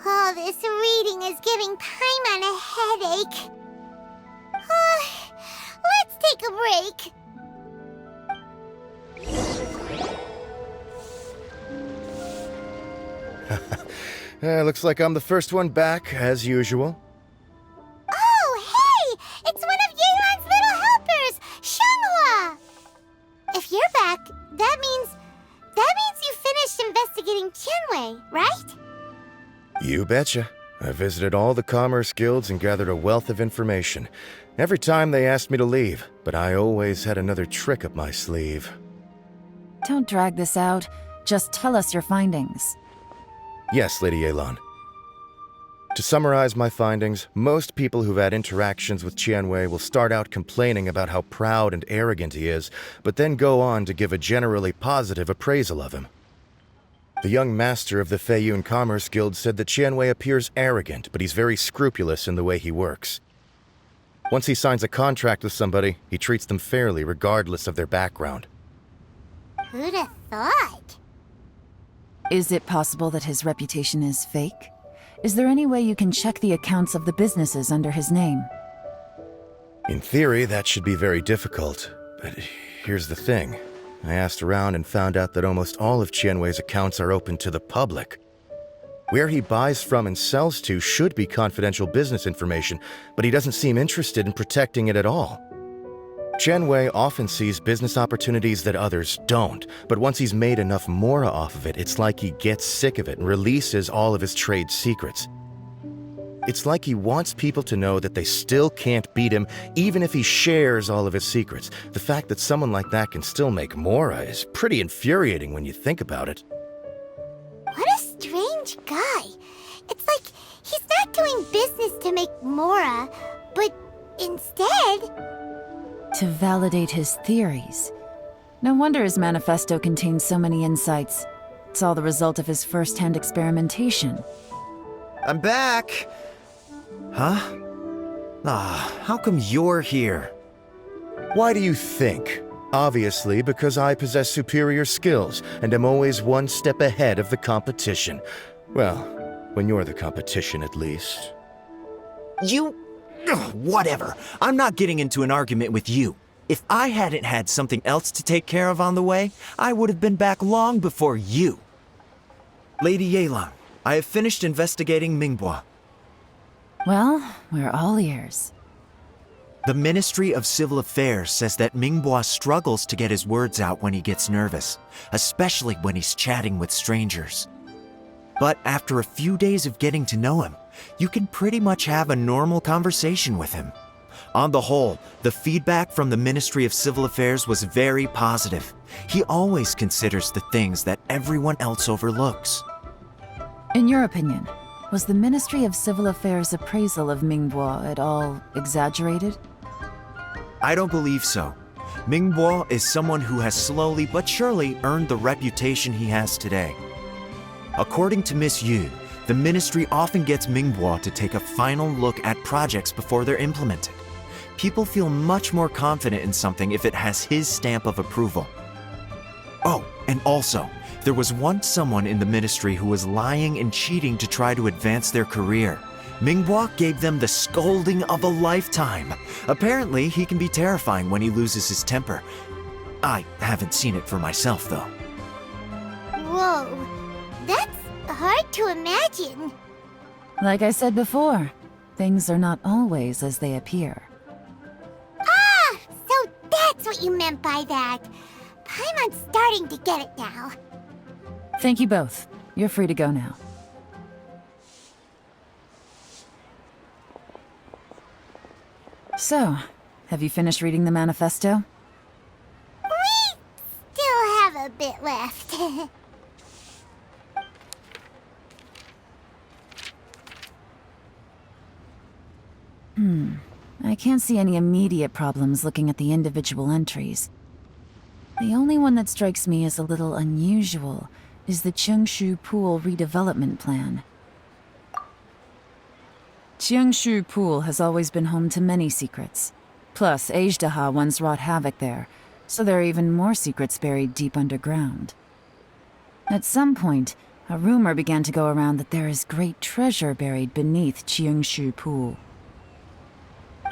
Oh, this reading is giving Paimon a headache. Let's take a break. Looks like I'm the first one back, as usual. Oh, hey! It's one of Yelan's little helpers, Shanghua! If you're back, that means you finished investigating Tianwei, right? You betcha. I visited all the commerce guilds and gathered a wealth of information. Every time they asked me to leave, but I always had another trick up my sleeve. Don't drag this out. Just tell us your findings. Yes, Lady Yelan. To summarize my findings, most people who've had interactions with Tianwei will start out complaining about how proud and arrogant he is, but then go on to give a generally positive appraisal of him. The young master of the Feiyun Commerce Guild said that Tianwei appears arrogant, but he's very scrupulous in the way he works. Once he signs a contract with somebody, he treats them fairly regardless of their background. Who'd have thought? Is it possible that his reputation is fake? Is there any way you can check the accounts of the businesses under his name? In theory, that should be very difficult. But here's the thing. I asked around and found out that almost all of Qianwei's accounts are open to the public. Where he buys from and sells to should be confidential business information, but he doesn't seem interested in protecting it at all. Qianwei often sees business opportunities that others don't, but once he's made enough mora off of it, it's like he gets sick of it and releases all of his trade secrets. It's like he wants people to know that they still can't beat him, even if he shares all of his secrets. The fact that someone like that can still make mora is pretty infuriating when you think about it. What a strange guy. It's like he's not doing business to make mora, but instead... To validate his theories. No wonder his manifesto contains so many insights. It's all the result of his first-hand experimentation. I'm back! Huh? How come you're here? Why do you think? Obviously, because I possess superior skills and am always one step ahead of the competition. Well, when you're the competition, at least. Whatever. I'm not getting into an argument with you. If I hadn't had something else to take care of on the way, I would have been back long before you. Lady Yelan, I have finished investigating Mingbo. Well, we're all ears. The Ministry of Civil Affairs says that Mingbo struggles to get his words out when he gets nervous, especially when he's chatting with strangers. But after a few days of getting to know him, you can pretty much have a normal conversation with him. On the whole, the feedback from the Ministry of Civil Affairs was very positive. He always considers the things that everyone else overlooks. In your opinion, was the Ministry of Civil Affairs' appraisal of Mingbo at all exaggerated? I don't believe so. Mingbo is someone who has slowly but surely earned the reputation he has today. According to Miss Yu, the ministry often gets Mingbo to take a final look at projects before they're implemented. People feel much more confident in something if it has his stamp of approval. Oh, and also, there was once someone in the ministry who was lying and cheating to try to advance their career. Mingbo gave them the scolding of a lifetime. Apparently, he can be terrifying when he loses his temper. I haven't seen it for myself, though. Whoa, that's hard to imagine. Like I said before, things are not always as they appear. Ah, so that's what you meant by that. Paimon's starting to get it now. Thank you both. You're free to go now. So, have you finished reading the manifesto? We still have a bit left. I can't see any immediate problems looking at the individual entries. The only one that strikes me as a little unusual is the Qiangshu Pool redevelopment plan. Qiangshu Pool has always been home to many secrets. Plus, Ajdaha once wrought havoc there, so there are even more secrets buried deep underground. At some point, a rumor began to go around that there is great treasure buried beneath Qiangshu Pool.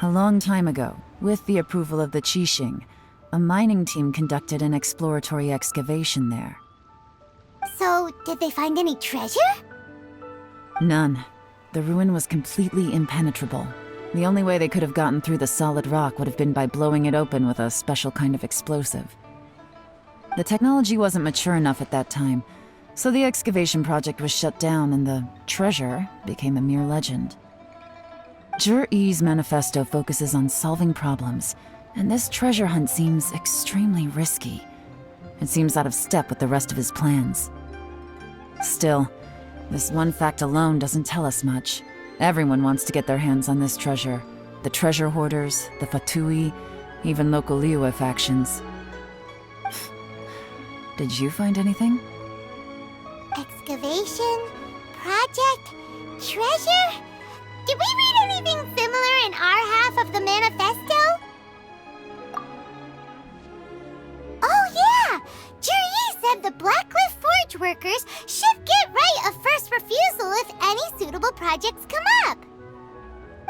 A long time ago, with the approval of the Qixing, a mining team conducted an exploratory excavation there. So, did they find any treasure? None. The ruin was completely impenetrable. The only way they could have gotten through the solid rock would have been by blowing it open with a special kind of explosive. The technology wasn't mature enough at that time, so the excavation project was shut down and the treasure became a mere legend. Zhi-Yi's manifesto focuses on solving problems, and this treasure hunt seems extremely risky. It seems out of step with the rest of his plans. Still, this one fact alone doesn't tell us much. Everyone wants to get their hands on this treasure. The treasure hoarders, the Fatui, even local Liyue factions. Did you find anything? Excavation? Project? Treasure? Did we read anything similar in our half of the manifesto? Oh yeah! Zhi-Yi said the Blackcliff Forge workers should get right of first refusal if any suitable projects come up.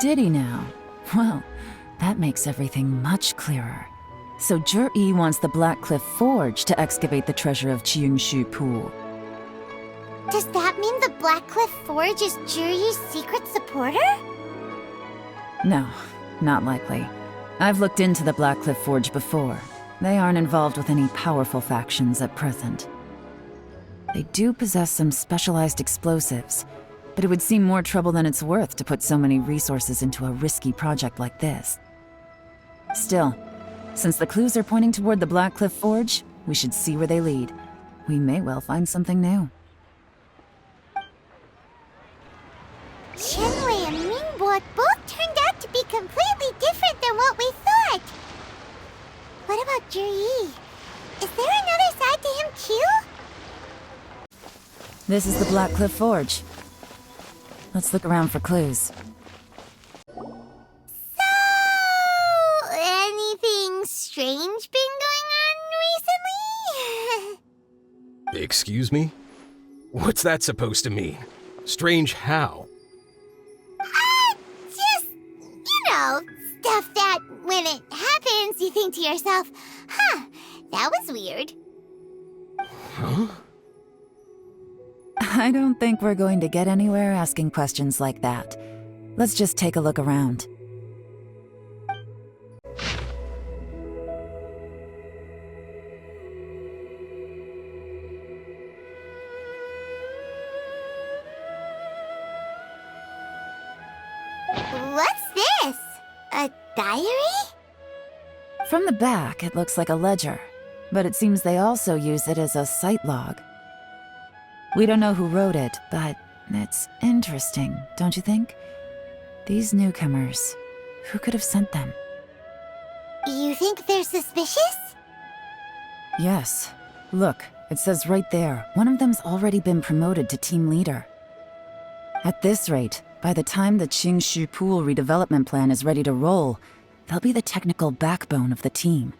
Did he now? Well, that makes everything much clearer. So Zhi wants the Blackcliff Forge to excavate the treasure of Qingshu Pool. Does that mean the Blackcliff Forge is Juri's secret supporter? No, not likely. I've looked into the Blackcliff Forge before. They aren't involved with any powerful factions at present. They do possess some specialized explosives, but it would seem more trouble than it's worth to put so many resources into a risky project like this. Still, since the clues are pointing toward the Blackcliff Forge, we should see where they lead. We may well find something new. Qianwei and Mingbo both turned out to be completely different than what we thought. What about Juri? Is there another side to him too? This is the Blackcliff Forge. Let's look around for clues. So, anything strange been going on recently? Excuse me? What's that supposed to mean? Strange how? Just, stuff that when it happens, you think to yourself, huh, that was weird. Huh? I don't think we're going to get anywhere asking questions like that. Let's just take a look around. What's this? A diary? From the back, it looks like a ledger, but it seems they also use it as a site log. We don't know who wrote it, but it's interesting, don't you think? These newcomers, who could have sent them? You think they're suspicious? Yes. Look, it says right there, one of them's already been promoted to team leader. At this rate, by the time the Qingshu Pool redevelopment plan is ready to roll, they'll be the technical backbone of the team.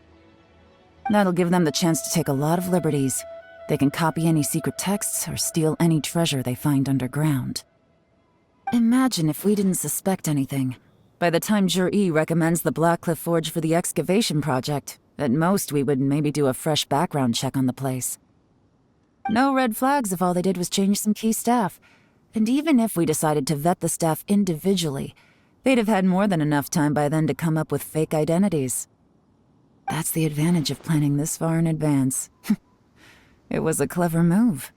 That'll give them the chance to take a lot of liberties. They can copy any secret texts or steal any treasure they find underground. Imagine if we didn't suspect anything. By the time Zhi recommends the Blackcliff Forge for the excavation project, at most we would maybe do a fresh background check on the place. No red flags if all they did was change some key staff. And even if we decided to vet the staff individually, they'd have had more than enough time by then to come up with fake identities. That's the advantage of planning this far in advance. It was a clever move.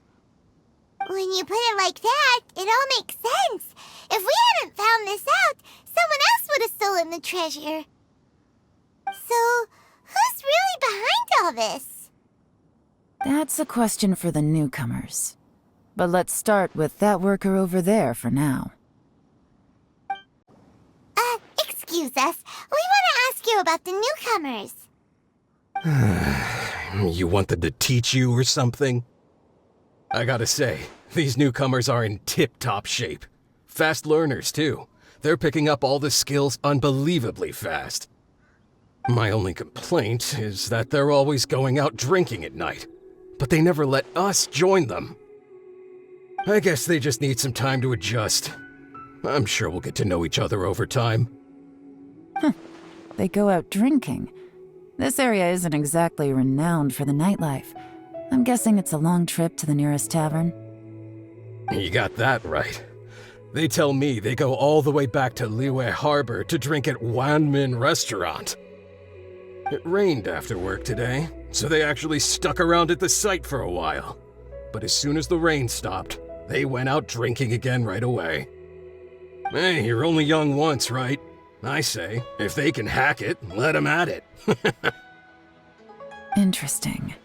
When you put it like that, it all makes sense. If we hadn't found this out, someone else would have stolen the treasure. So, who's really behind all this? That's a question for the newcomers. But let's start with that worker over there for now. Excuse us. We want to ask you about the newcomers. You want them to teach you or something? I gotta say, these newcomers are in tip-top shape. Fast learners, too. They're picking up all the skills unbelievably fast. My only complaint is that they're always going out drinking at night, but they never let us join them. I guess they just need some time to adjust. I'm sure we'll get to know each other over time. They go out drinking. This area isn't exactly renowned for the nightlife. I'm guessing it's a long trip to the nearest tavern. You got that right. They tell me they go all the way back to Liyue Harbor to drink at Wanmin Restaurant. It rained after work today, so they actually stuck around at the site for a while. But as soon as the rain stopped, they went out drinking again right away. Hey, you're only young once, right? I say, if they can hack it, let them at it. Interesting.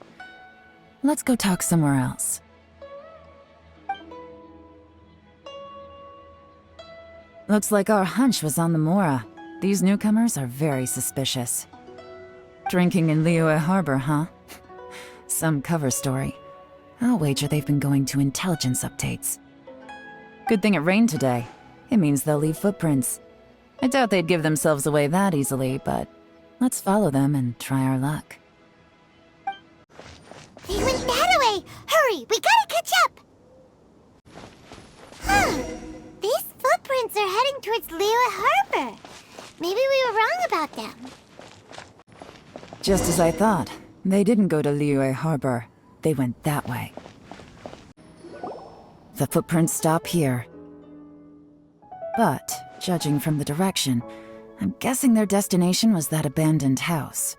Let's go talk somewhere else. Looks like our hunch was on the Mora. These newcomers are very suspicious. Drinking in Liyue Harbor, huh? Some cover story. I'll wager they've been going to intelligence updates. Good thing it rained today. It means they'll leave footprints. I doubt they'd give themselves away that easily, but let's follow them and try our luck. They went that way! hurry! We gotta catch up! Huh. These footprints are heading towards Liyue Harbor. Maybe we were wrong about them. Just as I thought. They didn't go to Liyue Harbor. They went that way. The footprints stop here. But, judging from the direction, I'm guessing their destination was that abandoned house.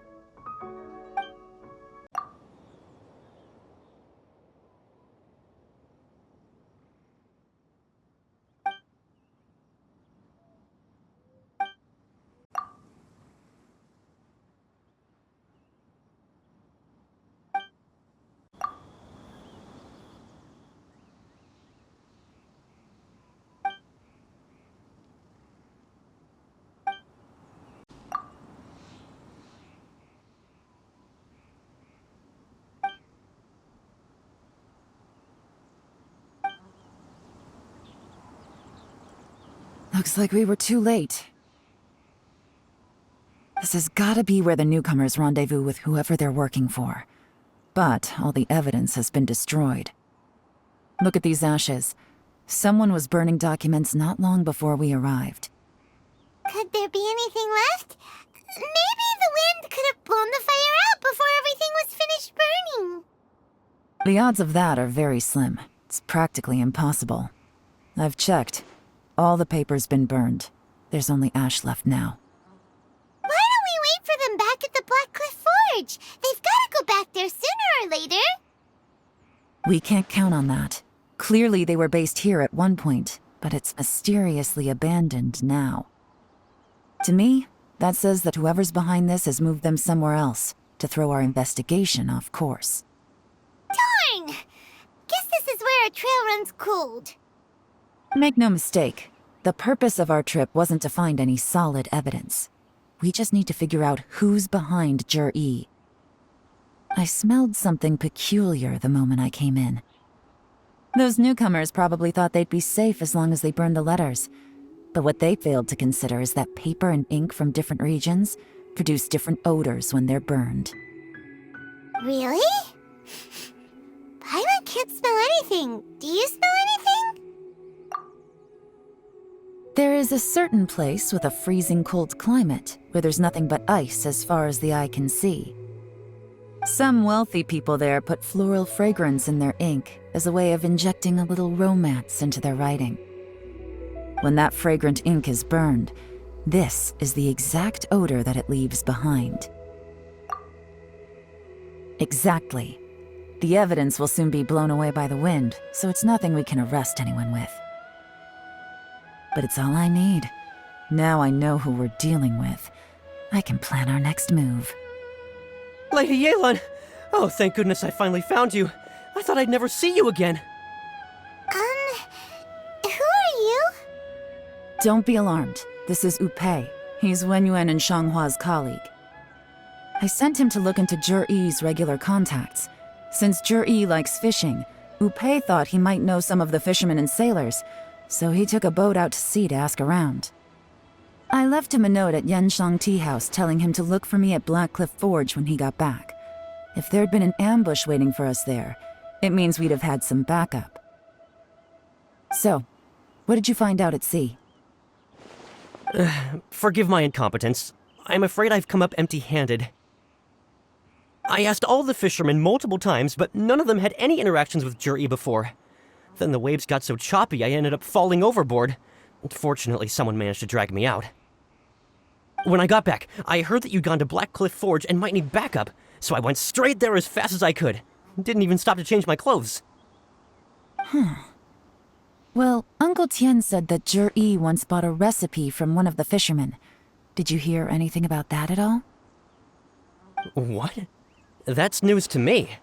Looks like we were too late. This has gotta be where the newcomers rendezvous with whoever they're working for. But all the evidence has been destroyed. Look at these ashes. Someone was burning documents not long before we arrived. Could there be anything left? Maybe the wind could have blown the fire out before everything was finished burning. The odds of that are very slim. It's practically impossible. I've checked. All the paper's been burned. There's only ash left now. Why don't we wait for them back at the Black Cliff Forge? They've gotta go back there sooner or later. We can't count on that. Clearly they were based here at one point, but it's mysteriously abandoned now. To me, that says that whoever's behind this has moved them somewhere else, to throw our investigation off course. Darn! Guess this is where our trail runs cold. Make no mistake, the purpose of our trip wasn't to find any solid evidence. We just need to figure out who's behind Jur-E. I smelled something peculiar the moment I came in. Those newcomers probably thought they'd be safe as long as they burned the letters. But what they failed to consider is that paper and ink from different regions produce different odors when they're burned. Really? Paimon can't smell anything. Do you smell anything? There is a certain place with a freezing cold climate where there's nothing but ice as far as the eye can see. Some wealthy people there put floral fragrance in their ink as a way of injecting a little romance into their writing. When that fragrant ink is burned, this is the exact odor that it leaves behind. Exactly. The evidence will soon be blown away by the wind, so it's nothing we can arrest anyone with. But it's all I need. Now I know who we're dealing with. I can plan our next move. Lady Yelan! Oh, thank goodness I finally found you. I thought I'd never see you again. Who are you? Don't be alarmed. This is Upei. He's Wenyuan and Shanghua's colleague. I sent him to look into Jur-E's regular contacts. Since Jur-E likes fishing, Upei thought he might know some of the fishermen and sailors, so he took a boat out to sea to ask around. I left him a note at Yenshang Tea House telling him to look for me at Black Cliff Forge when he got back. If there'd been an ambush waiting for us there, it means we'd have had some backup. So, what did you find out at sea? Forgive my incompetence. I'm afraid I've come up empty-handed. I asked all the fishermen multiple times, but none of them had any interactions with Jur-E before. Then the waves got so choppy I ended up falling overboard. Fortunately, someone managed to drag me out. When I got back, I heard that you'd gone to Black Cliff Forge and might need backup, so I went straight there as fast as I could. Didn't even stop to change my clothes. Well, Uncle Tian said that Jur-E once bought a recipe from one of the fishermen. Did you hear anything about that at all? What? That's news to me.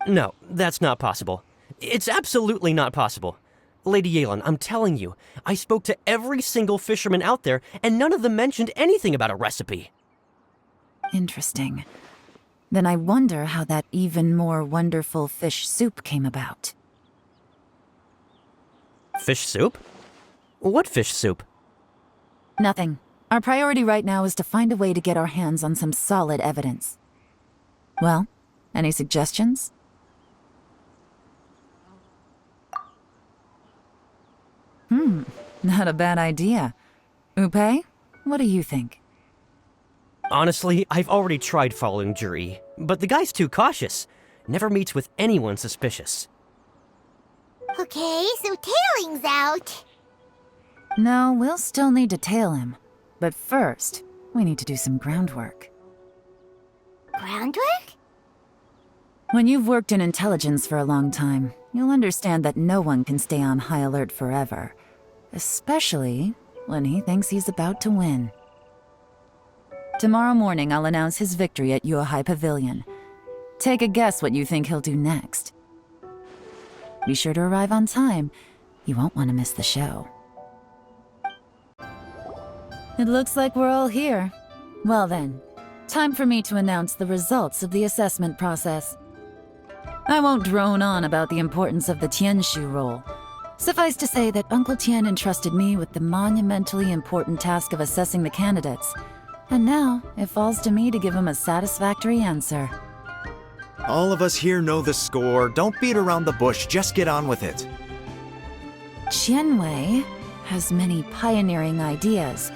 No, that's not possible. It's absolutely not possible. Lady Yelan, I'm telling you, I spoke to every single fisherman out there, and none of them mentioned anything about a recipe. Interesting. Then I wonder how that even more wonderful fish soup came about. Fish soup? What fish soup? Nothing. Our priority right now is to find a way to get our hands on some solid evidence. Well, any suggestions? Not a bad idea. Upe, what do you think? Honestly, I've already tried following Juri, but the guy's too cautious. Never meets with anyone suspicious. Okay, so tailing's out. No, we'll still need to tail him. But first, we need to do some groundwork. Groundwork? When you've worked in intelligence for a long time, you'll understand that no one can stay on high alert forever. Especially when he thinks he's about to win. Tomorrow morning, I'll announce his victory at Yuehai Pavilion. Take a guess what you think he'll do next. Be sure to arrive on time. You won't want to miss the show. It looks like we're all here. Well then, time for me to announce the results of the assessment process. I won't drone on about the importance of the Tianshu role. Suffice to say that Uncle Tian entrusted me with the monumentally important task of assessing the candidates. And now, it falls to me to give him a satisfactory answer. All of us here know the score. Don't beat around the bush, just get on with it. Qianwei has many pioneering ideas,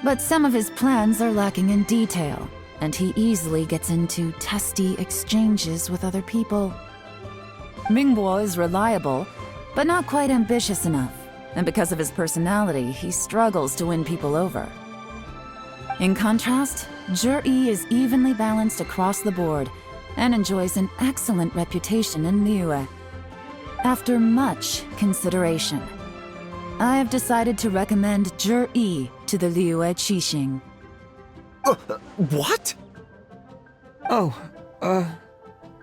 but some of his plans are lacking in detail, and he easily gets into testy exchanges with other people. Mingbo is reliable, but not quite ambitious enough, and because of his personality, he struggles to win people over. In contrast, Juri is evenly balanced across the board, and enjoys an excellent reputation in Liyue. After much consideration, I have decided to recommend Juri to the Liyue Qixing. What? Oh,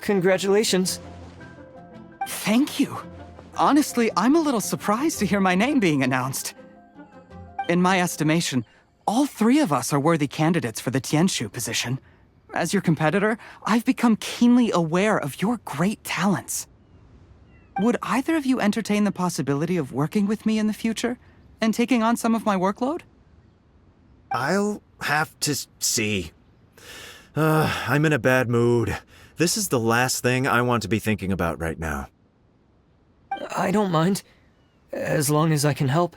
congratulations. Thank you. Honestly, I'm a little surprised to hear my name being announced. In my estimation, all three of us are worthy candidates for the Tianshu position. As your competitor, I've become keenly aware of your great talents. Would either of you entertain the possibility of working with me in the future and taking on some of my workload? I'll have to see. I'm in a bad mood. This is the last thing I want to be thinking about right now. I don't mind, as long as I can help.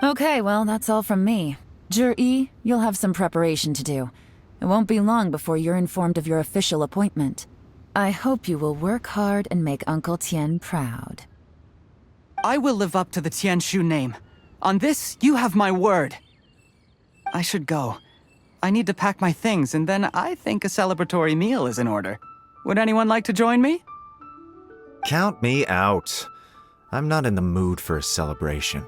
Okay, well, that's all from me. Juri, you'll have some preparation to do. It won't be long before you're informed of your official appointment. I hope you will work hard and make Uncle Tian proud. I will live up to the Tianshu name. On this, you have my word. I should go. I need to pack my things, and then I think a celebratory meal is in order. Would anyone like to join me? Count me out. I'm not in the mood for a celebration.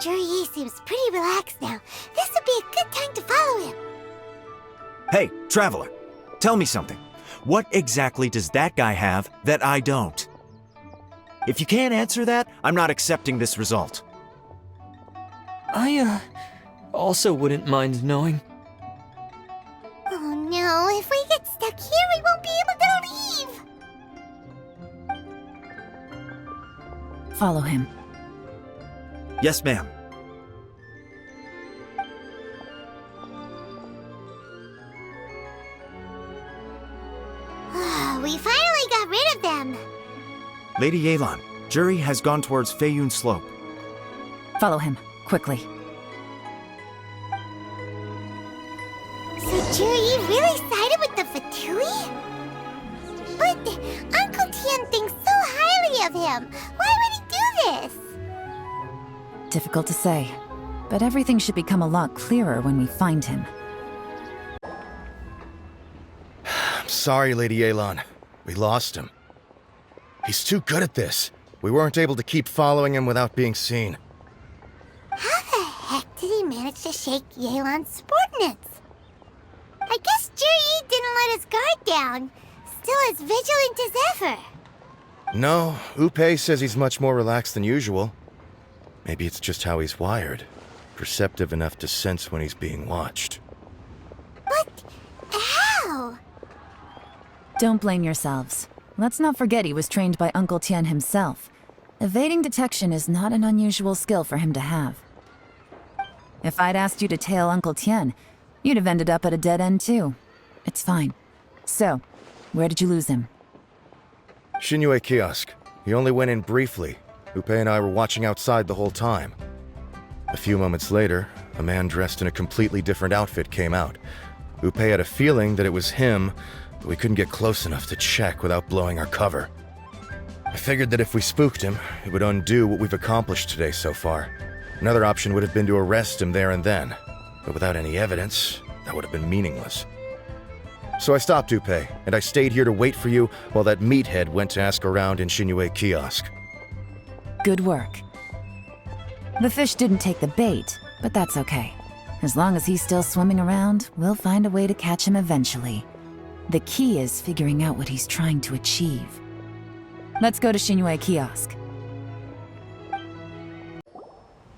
Juri seems pretty relaxed now. This would be a good time to follow him. Hey, Traveler, tell me something. What exactly does that guy have that I don't? If you can't answer that, I'm not accepting this result. I, also wouldn't mind knowing. Oh no, if we get stuck here, we won't be able to leave! Follow him. Yes, ma'am. We finally got rid of them! Lady Yelan, Juri has gone towards Feiyun Slope. Follow him, quickly. So Juri really sided with the Fatui? But Uncle Tian thinks so highly of him. Why would he do this? Difficult to say, but everything should become a lot clearer when we find him. I'm sorry, Lady Yelan. We lost him. He's too good at this. We weren't able to keep following him without being seen. How the heck did he manage to shake Yelan's subordinates? I guess Juri didn't let his guard down. Still as vigilant as ever. No, Upe says he's much more relaxed than usual. Maybe it's just how he's wired. Perceptive enough to sense when he's being watched. But how? Don't blame yourselves. Let's not forget he was trained by Uncle Tian himself. Evading detection is not an unusual skill for him to have. If I'd asked you to tail Uncle Tian, you'd have ended up at a dead end too. It's fine. So, where did you lose him? Xinyue kiosk. He only went in briefly. Upe and I were watching outside the whole time. A few moments later, a man dressed in a completely different outfit came out. Upe had a feeling that it was him, but we couldn't get close enough to check without blowing our cover. I figured that if we spooked him, it would undo what we've accomplished today so far. Another option would have been to arrest him there and then, but without any evidence, that would have been meaningless. So I stopped Upe, and I stayed here to wait for you while that meathead went to ask around in Shinue kiosk. Good work. The fish didn't take the bait, but that's okay. As long as he's still swimming around, we'll find a way to catch him eventually. The key is figuring out what he's trying to achieve. Let's go to Shinue kiosk.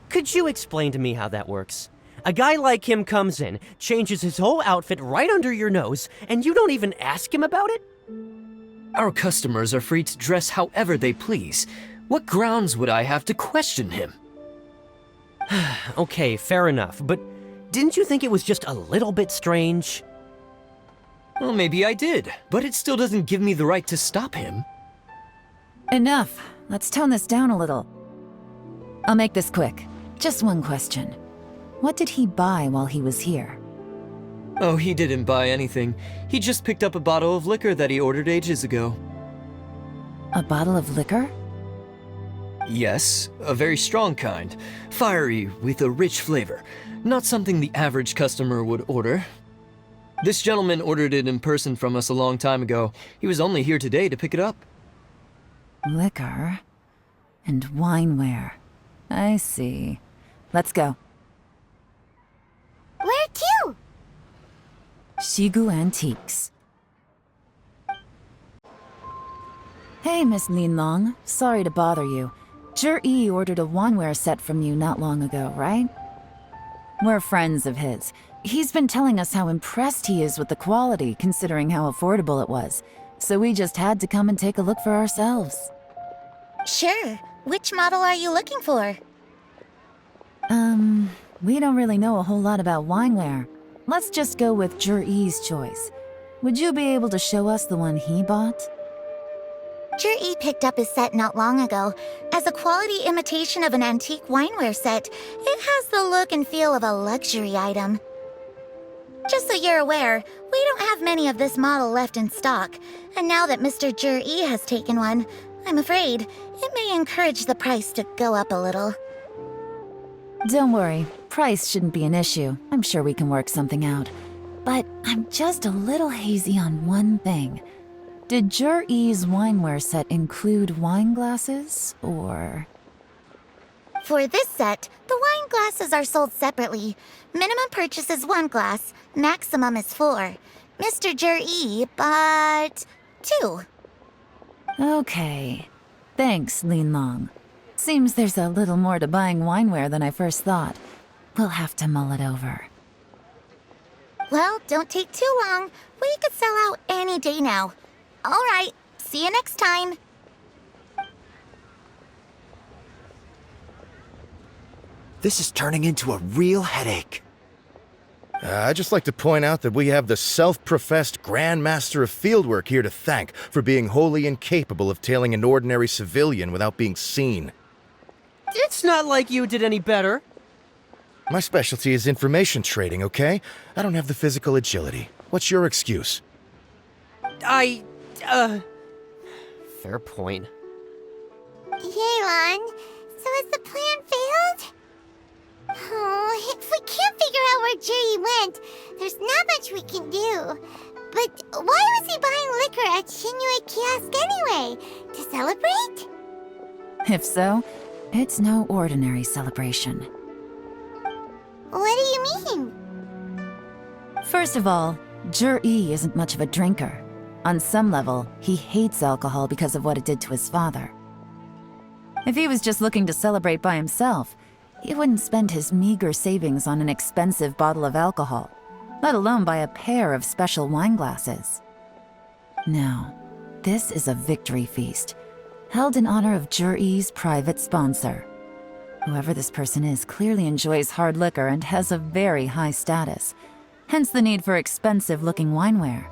Could you explain to me how that works? A guy like him comes in, changes his whole outfit right under your nose, and you don't even ask him about it? Our customers are free to dress however they please. What grounds would I have to question him? Okay, fair enough, but didn't you think it was just a little bit strange? Well, maybe I did, but it still doesn't give me the right to stop him. Enough. Let's tone this down a little. I'll make this quick. Just one question. What did he buy while he was here? Oh, he didn't buy anything. He just picked up a bottle of liquor that he ordered ages ago. A bottle of liquor? Yes, a very strong kind. Fiery, with a rich flavor. Not something the average customer would order. This gentleman ordered it in person from us a long time ago. He was only here today to pick it up. Liquor and wineware. I see. Let's go. Where to? Shigu Antiques. Hey, Miss Linlong. Sorry to bother you. Zhi ordered a wanware set from you not long ago, right? We're friends of his. He's been telling us how impressed he is with the quality, considering how affordable it was. So we just had to come and take a look for ourselves. Sure. Which model are you looking for? We don't really know a whole lot about wineware. Let's just go with Zhi's choice. Would you be able to show us the one he bought? Zhi picked up his set not long ago. As a quality imitation of an antique wineware set, it has the look and feel of a luxury item. Just so you're aware, we don't have many of this model left in stock, and now that Mr. Zhi has taken one, I'm afraid it may encourage the price to go up a little. Don't worry, price shouldn't be an issue. I'm sure we can work something out. But I'm just a little hazy on one thing. Did Zhi's wineware set include wine glasses, or...? For this set, the wine glasses are sold separately. Minimum purchase is 1 glass, maximum is 4. Mr. Zhi bought 2. Okay. Thanks, Linlong. Seems there's a little more to buying wineware than I first thought. We'll have to mull it over. Well, don't take too long. We could sell out any day now. All right, see you next time. This is turning into a real headache. I'd just like to point out that we have the self-professed Grand Master of Fieldwork here to thank for being wholly incapable of tailing an ordinary civilian without being seen. It's not like you did any better. My specialty is information trading, okay? I don't have the physical agility. What's your excuse? Fair point. Yelan, so has the plan failed? Oh, if we can't figure out where Zhi went, there's not much we can do. But why was he buying liquor at Shinue kiosk anyway? To celebrate? If so, it's no ordinary celebration. What do you mean? First of all, Zhi isn't much of a drinker. On some level, he hates alcohol because of what it did to his father. If he was just looking to celebrate by himself, he wouldn't spend his meager savings on an expensive bottle of alcohol, let alone buy a pair of special wine glasses. No, this is a victory feast, held in honor of Zhi's private sponsor. Whoever this person is clearly enjoys hard liquor and has a very high status, hence the need for expensive-looking wineware.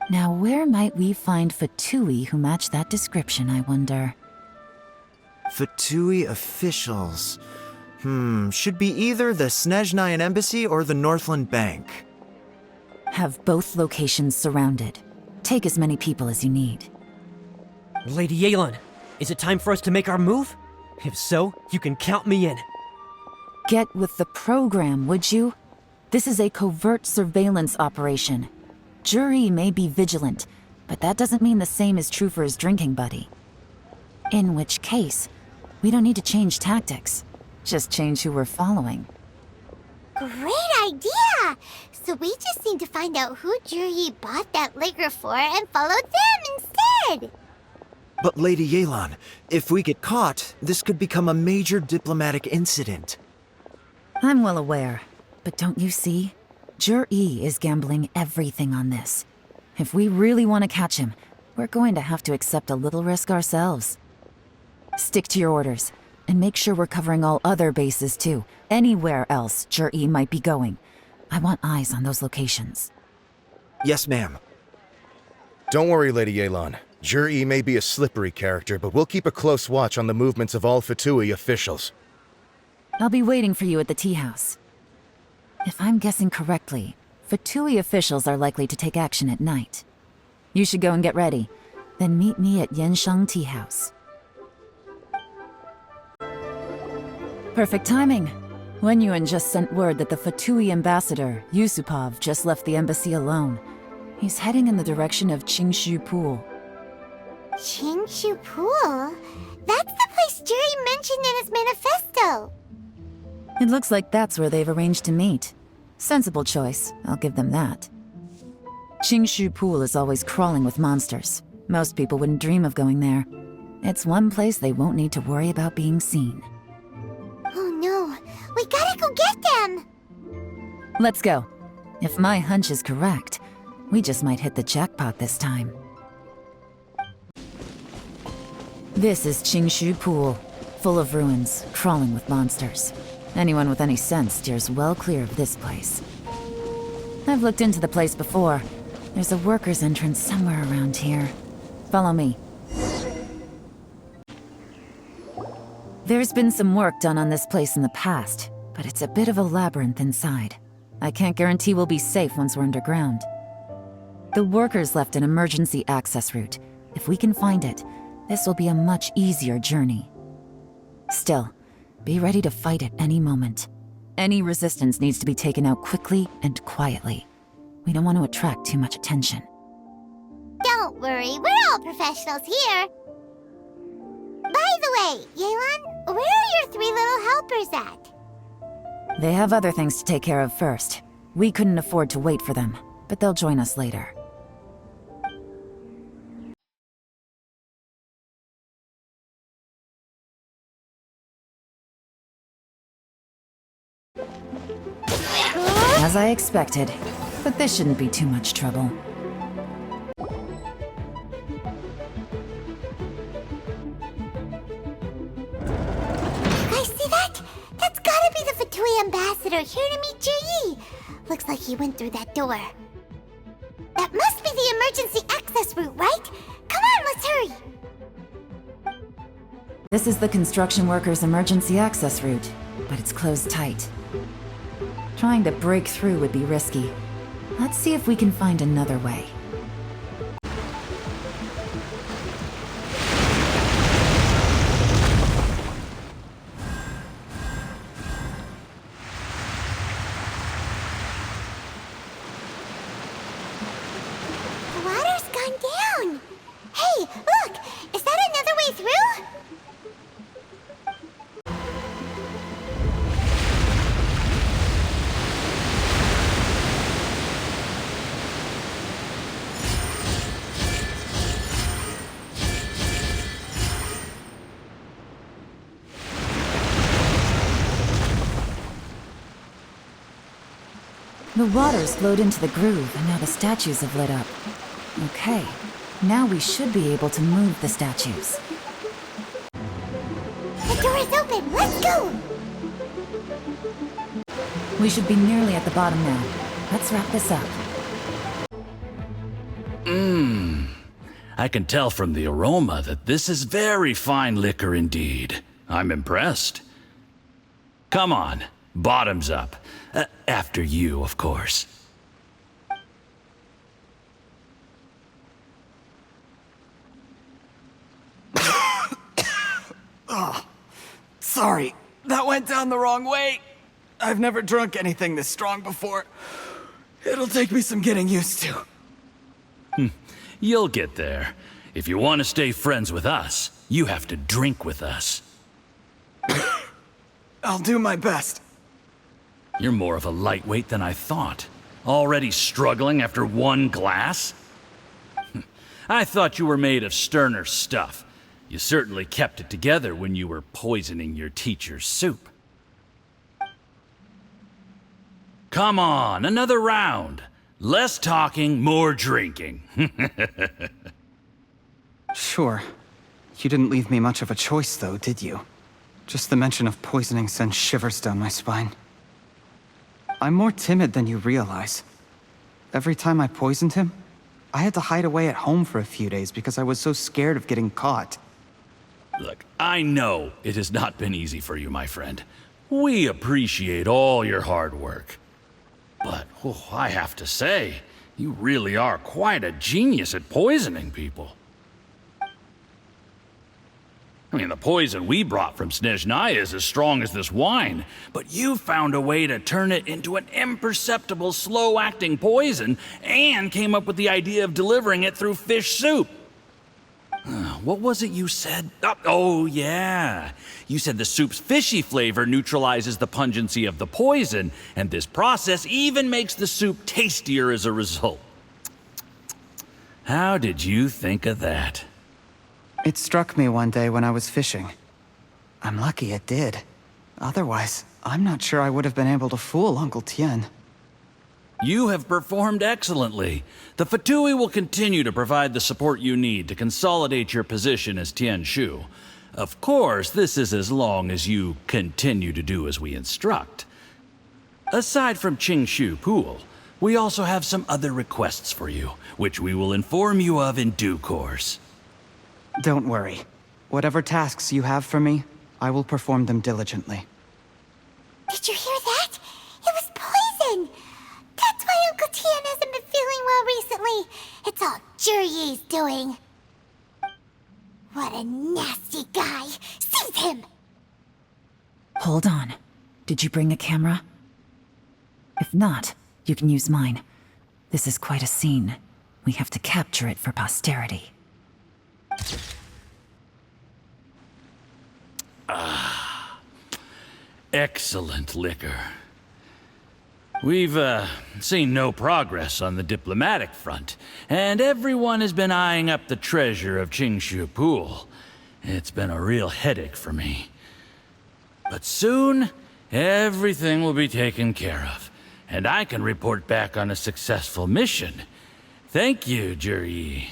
Now, where might we find Fatui who match that description, I wonder? Fatui officials. Should be either the Snezhnayan Embassy or the Northland Bank. Have both locations surrounded. Take as many people as you need. Lady Yelan, is it time for us to make our move? If so, you can count me in. Get with the program, would you? This is a covert surveillance operation. Juri may be vigilant, but that doesn't mean the same is true for his drinking buddy. In which case, we don't need to change tactics. Just change who we're following. Great idea! So we just need to find out who Juri bought that liquor for and follow them instead! But Lady Yelan, if we get caught, this could become a major diplomatic incident. I'm well aware, but don't you see? Juri is gambling everything on this. If we really want to catch him, we're going to have to accept a little risk ourselves. Stick to your orders, and make sure we're covering all other bases too. Anywhere else Juri might be going. I want eyes on those locations. Yes, ma'am. Don't worry, Lady Yelan. Juri may be a slippery character, but we'll keep a close watch on the movements of all Fatui officials. I'll be waiting for you at the tea house. If I'm guessing correctly, Fatui officials are likely to take action at night. You should go and get ready. Then meet me at GENSHIN Tea House. Perfect timing. Wenyuan just sent word that the Fatui ambassador, Yusupov, just left the embassy alone. He's heading in the direction of Qingshu Pool. Qingshu Pool? That's the place Juri mentioned in his manifesto! It looks like that's where they've arranged to meet. Sensible choice, I'll give them that. Qingshu Pool is always crawling with monsters. Most people wouldn't dream of going there. It's one place they won't need to worry about being seen. Oh no, we gotta go get them! Let's go. If my hunch is correct, we just might hit the jackpot this time. This is Qingshu Pool, full of ruins, crawling with monsters. Anyone with any sense steers well clear of this place. I've looked into the place before. There's a worker's entrance somewhere around here. Follow me. There's been some work done on this place in the past, but it's a bit of a labyrinth inside. I can't guarantee we'll be safe once we're underground. The workers left an emergency access route. If we can find it, this will be a much easier journey. Still, be ready to fight at any moment. Any resistance needs to be taken out quickly and quietly. We don't want to attract too much attention. Don't worry, we're all professionals here. By the way, Yelan, where are your three little helpers at? They have other things to take care of first. We couldn't afford to wait for them, but they'll join us later. As I expected, but this shouldn't be too much trouble. You guys see that? That's gotta be the Fatui ambassador here to meet Juri. Looks like he went through that door. That must be the emergency access route, right? Come on, let's hurry. This is the construction workers' emergency access route, but it's closed tight. Trying to break through would be risky. Let's see if we can find another way. The water's gone down. Hey, look! Is that another way through? The water's flowed into the groove, and now the statues have lit up. Okay, now we should be able to move the statues. The door is open. Let's go! We should be nearly at the bottom now. Let's wrap this up. I can tell from the aroma that this is very fine liquor indeed. I'm impressed. Come on, bottoms up. After you, of course. Oh, sorry. That went down the wrong way. I've never drunk anything this strong before. It'll take me some getting used to. You'll get there. If you want to stay friends with us, you have to drink with us. I'll do my best. You're more of a lightweight than I thought. Already struggling after one glass? I thought you were made of sterner stuff. You certainly kept it together when you were poisoning your teacher's soup. Come on, another round. Less talking, more drinking. Sure. You didn't leave me much of a choice, though, did you? Just the mention of poisoning sends shivers down my spine. I'm more timid than you realize. Every time I poisoned him, I had to hide away at home for a few days because I was so scared of getting caught. Look, I know it has not been easy for you, my friend. We appreciate all your hard work. But, I have to say, you really are quite a genius at poisoning people. I mean, the poison we brought from Snezhnaya is as strong as this wine, but you found a way to turn it into an imperceptible, slow-acting poison and came up with the idea of delivering it through fish soup. What was it you said? Oh, yeah. You said the soup's fishy flavor neutralizes the pungency of the poison, and this process even makes the soup tastier as a result. How did you think of that? It struck me one day when I was fishing. I'm lucky it did. Otherwise, I'm not sure I would have been able to fool Uncle Tien. You have performed excellently. The Fatui will continue to provide the support you need to consolidate your position as Tien Shu. Of course, this is as long as you continue to do as we instruct. Aside from Qingshu Pool, we also have some other requests for you, which we will inform you of in due course. Don't worry. Whatever tasks you have for me, I will perform them diligently. Did you hear that? It was poison! That's why Uncle Tien hasn't been feeling well recently. It's all Jurye's doing. What a nasty guy! Seize him! Hold on. Did you bring a camera? If not, you can use mine. This is quite a scene. We have to capture it for posterity. Excellent liquor. We've, seen no progress on the diplomatic front, and everyone has been eyeing up the treasure of Qingshu Pool. It's been a real headache for me. But soon, everything will be taken care of, and I can report back on a successful mission. Thank you, Jurye.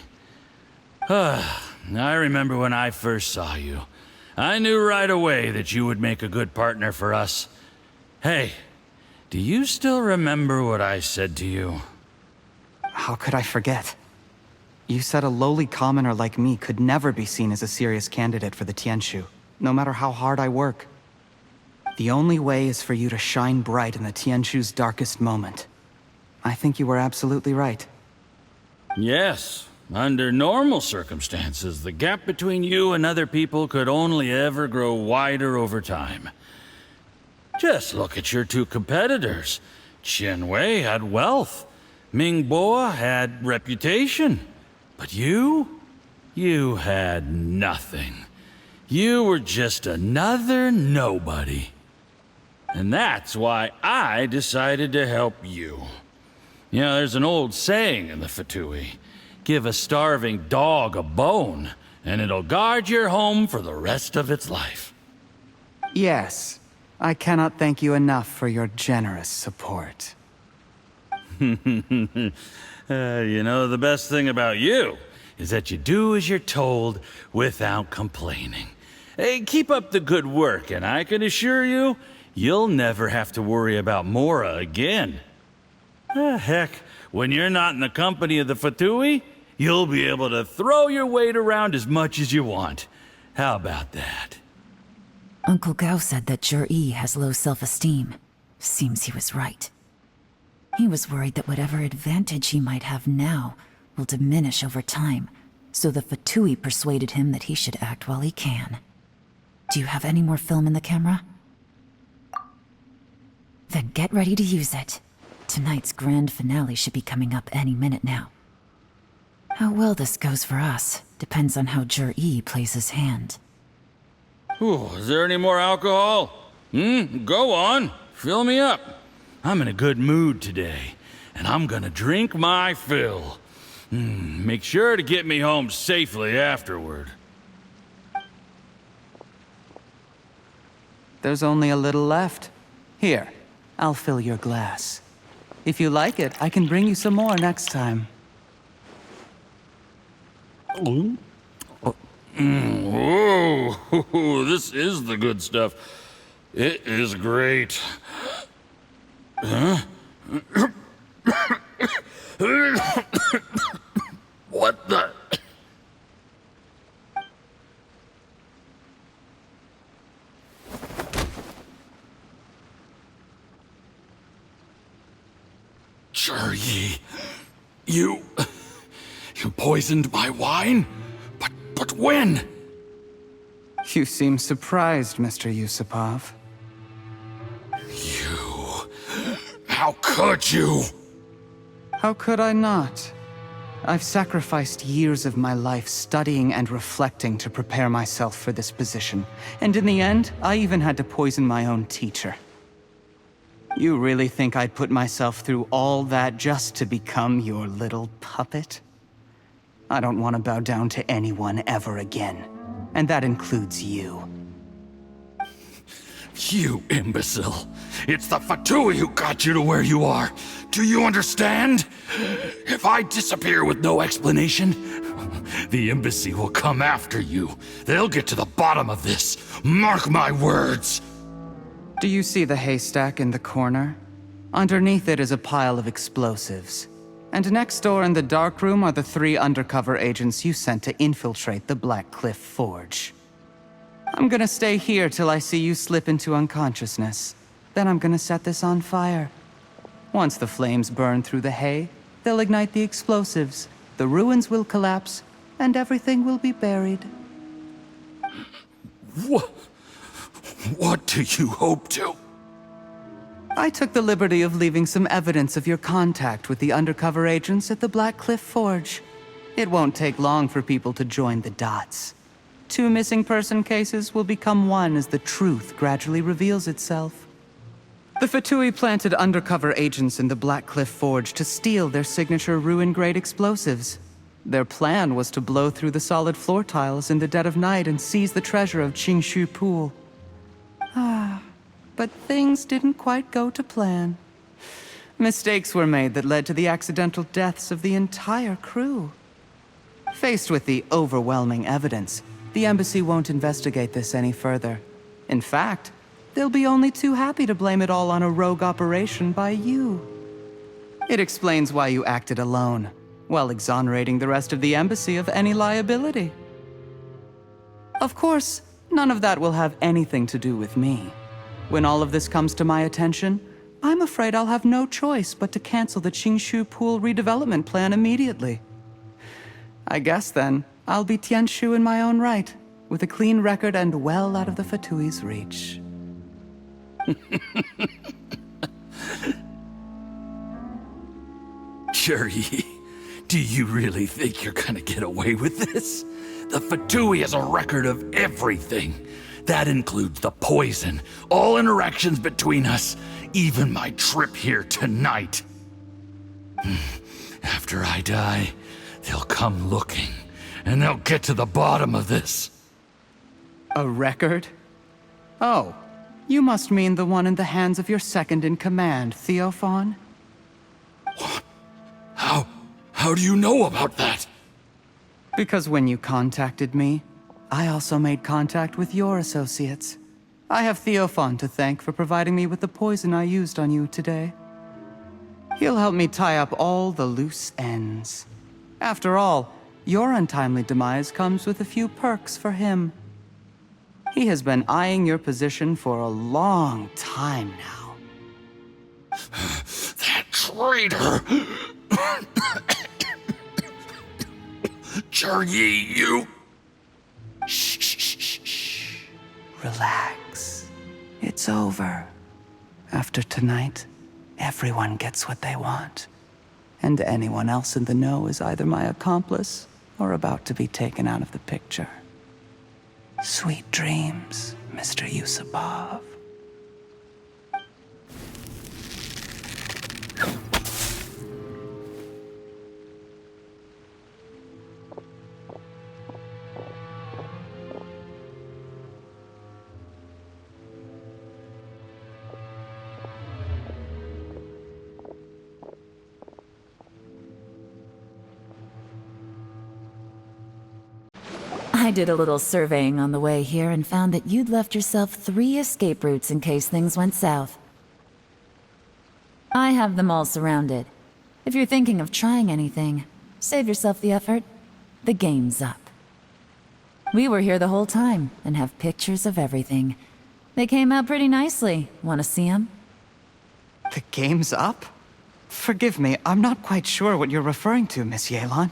I remember when I first saw you. I knew right away that you would make a good partner for us. Hey, do you still remember what I said to you? How could I forget? You said a lowly commoner like me could never be seen as a serious candidate for the Tianshu, no matter how hard I work. The only way is for you to shine bright in the Tianshu's darkest moment. I think you were absolutely right. Yes. Under normal circumstances, the gap between you and other people could only ever grow wider over time. Just look at your two competitors. Qianwei had wealth. Mingbo had reputation. But you had nothing. You were just another nobody. And that's why I decided to help you. You know, there's an old saying in the Fatui. Give a starving dog a bone, and it'll guard your home for the rest of its life. Yes. I cannot thank you enough for your generous support. You know, the best thing about you is that you do as you're told without complaining. Hey, keep up the good work, and I can assure you, you'll never have to worry about Mora again. Heck, when you're not in the company of the Fatui, you'll be able to throw your weight around as much as you want. How about that? Uncle Gao said that Jur-E has low self-esteem. Seems he was right. He was worried that whatever advantage he might have now will diminish over time, so the Fatui persuaded him that he should act while he can. Do you have any more film in the camera? Then get ready to use it. Tonight's grand finale should be coming up any minute now. How well this goes for us depends on how Jur-E plays his hand. Ooh, is there any more alcohol? Go on. Fill me up. I'm in a good mood today, and I'm gonna drink my fill. Make sure to get me home safely afterward. There's only a little left. Here, I'll fill your glass. If you like it, I can bring you some more next time. Whoa, this is the good stuff. It is great. Huh? What the? Jur-E, you poisoned my wine? But when? You seem surprised, Mr. Yusupov. How could you? How could I not? I've sacrificed years of my life studying and reflecting to prepare myself for this position. And in the end, I even had to poison my own teacher. You really think I'd put myself through all that just to become your little puppet? I don't want to bow down to anyone ever again. And that includes you. You imbecile. It's the Fatui who got you to where you are. Do you understand? If I disappear with no explanation, the embassy will come after you. They'll get to the bottom of this. Mark my words. Do you see the haystack in the corner? Underneath it is a pile of explosives. And next door in the dark room are the 3 undercover agents you sent to infiltrate the Black Cliff Forge. I'm gonna stay here till I see you slip into unconsciousness. Then I'm gonna set this on fire. Once the flames burn through the hay, they'll ignite the explosives, the ruins will collapse, and everything will be buried. What do you hope to? I took the liberty of leaving some evidence of your contact with the undercover agents at the Black Cliff Forge. It won't take long for people to join the dots. 2 missing person cases will become 1 as the truth gradually reveals itself. The Fatui planted undercover agents in the Black Cliff Forge to steal their signature ruin-grade explosives. Their plan was to blow through the solid floor tiles in the dead of night and seize the treasure of Qingshu Pool. But things didn't quite go to plan. Mistakes were made that led to the accidental deaths of the entire crew. Faced with the overwhelming evidence, the embassy won't investigate this any further. In fact, they'll be only too happy to blame it all on a rogue operation by you. It explains why you acted alone, while exonerating the rest of the embassy of any liability. Of course, none of that will have anything to do with me. When all of this comes to my attention, I'm afraid I'll have no choice but to cancel the Qingshu Pool redevelopment plan immediately. I guess then, I'll be Tianshu in my own right, with a clean record and well out of the Fatui's reach. Jur-E, do you really think you're gonna get away with this? The Fatui has a record of everything. That includes the poison, all interactions between us, even my trip here tonight. After I die, they'll come looking, and they'll get to the bottom of this. A record? Oh, you must mean the one in the hands of your second-in-command, Theophon? What? How do you know about that? Because when you contacted me, I also made contact with your associates. I have Theophon to thank for providing me with the poison I used on you today. He'll help me tie up all the loose ends. After all, your untimely demise comes with a few perks for him. He has been eyeing your position for a long time now. That traitor! Zhiyi, you... Shh. Relax. It's over. After tonight, everyone gets what they want. And anyone else in the know is either my accomplice or about to be taken out of the picture. Sweet dreams, Mr. Yusupov. I did a little surveying on the way here and found that you'd left yourself 3 escape routes in case things went south. I have them all surrounded. If you're thinking of trying anything, save yourself the effort. The game's up. We were here the whole time and have pictures of everything. They came out pretty nicely. Want to see them? The game's up? Forgive me, I'm not quite sure what you're referring to, Miss Yelan.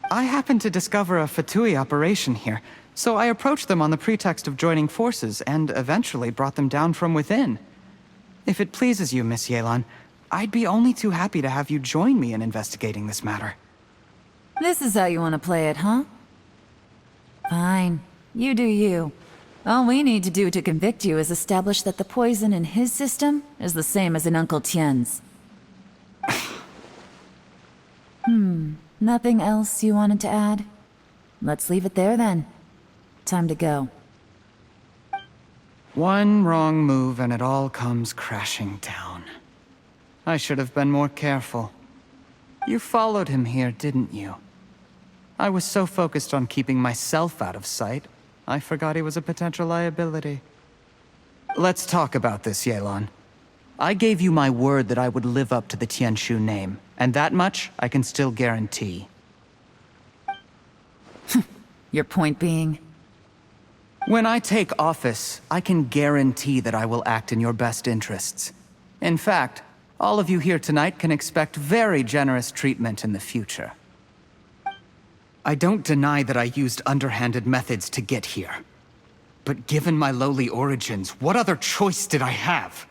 I happened to discover a Fatui operation here, so I approached them on the pretext of joining forces and eventually brought them down from within. If it pleases you, Miss Yelan, I'd be only too happy to have you join me in investigating this matter. This is how you want to play it, huh? Fine. You do you. All we need to do to convict you is establish that the poison in his system is the same as in Uncle Tien's. Nothing else you wanted to add? Let's leave it there then. Time to go. One wrong move and it all comes crashing down. I should have been more careful. You followed him here, didn't you? I was so focused on keeping myself out of sight, I forgot he was a potential liability. Let's talk about this, Yelan. I gave you my word that I would live up to the Tianshu name, and that much I can still guarantee. Your point being? When I take office, I can guarantee that I will act in your best interests. In fact, all of you here tonight can expect very generous treatment in the future. I don't deny that I used underhanded methods to get here. But given my lowly origins, what other choice did I have?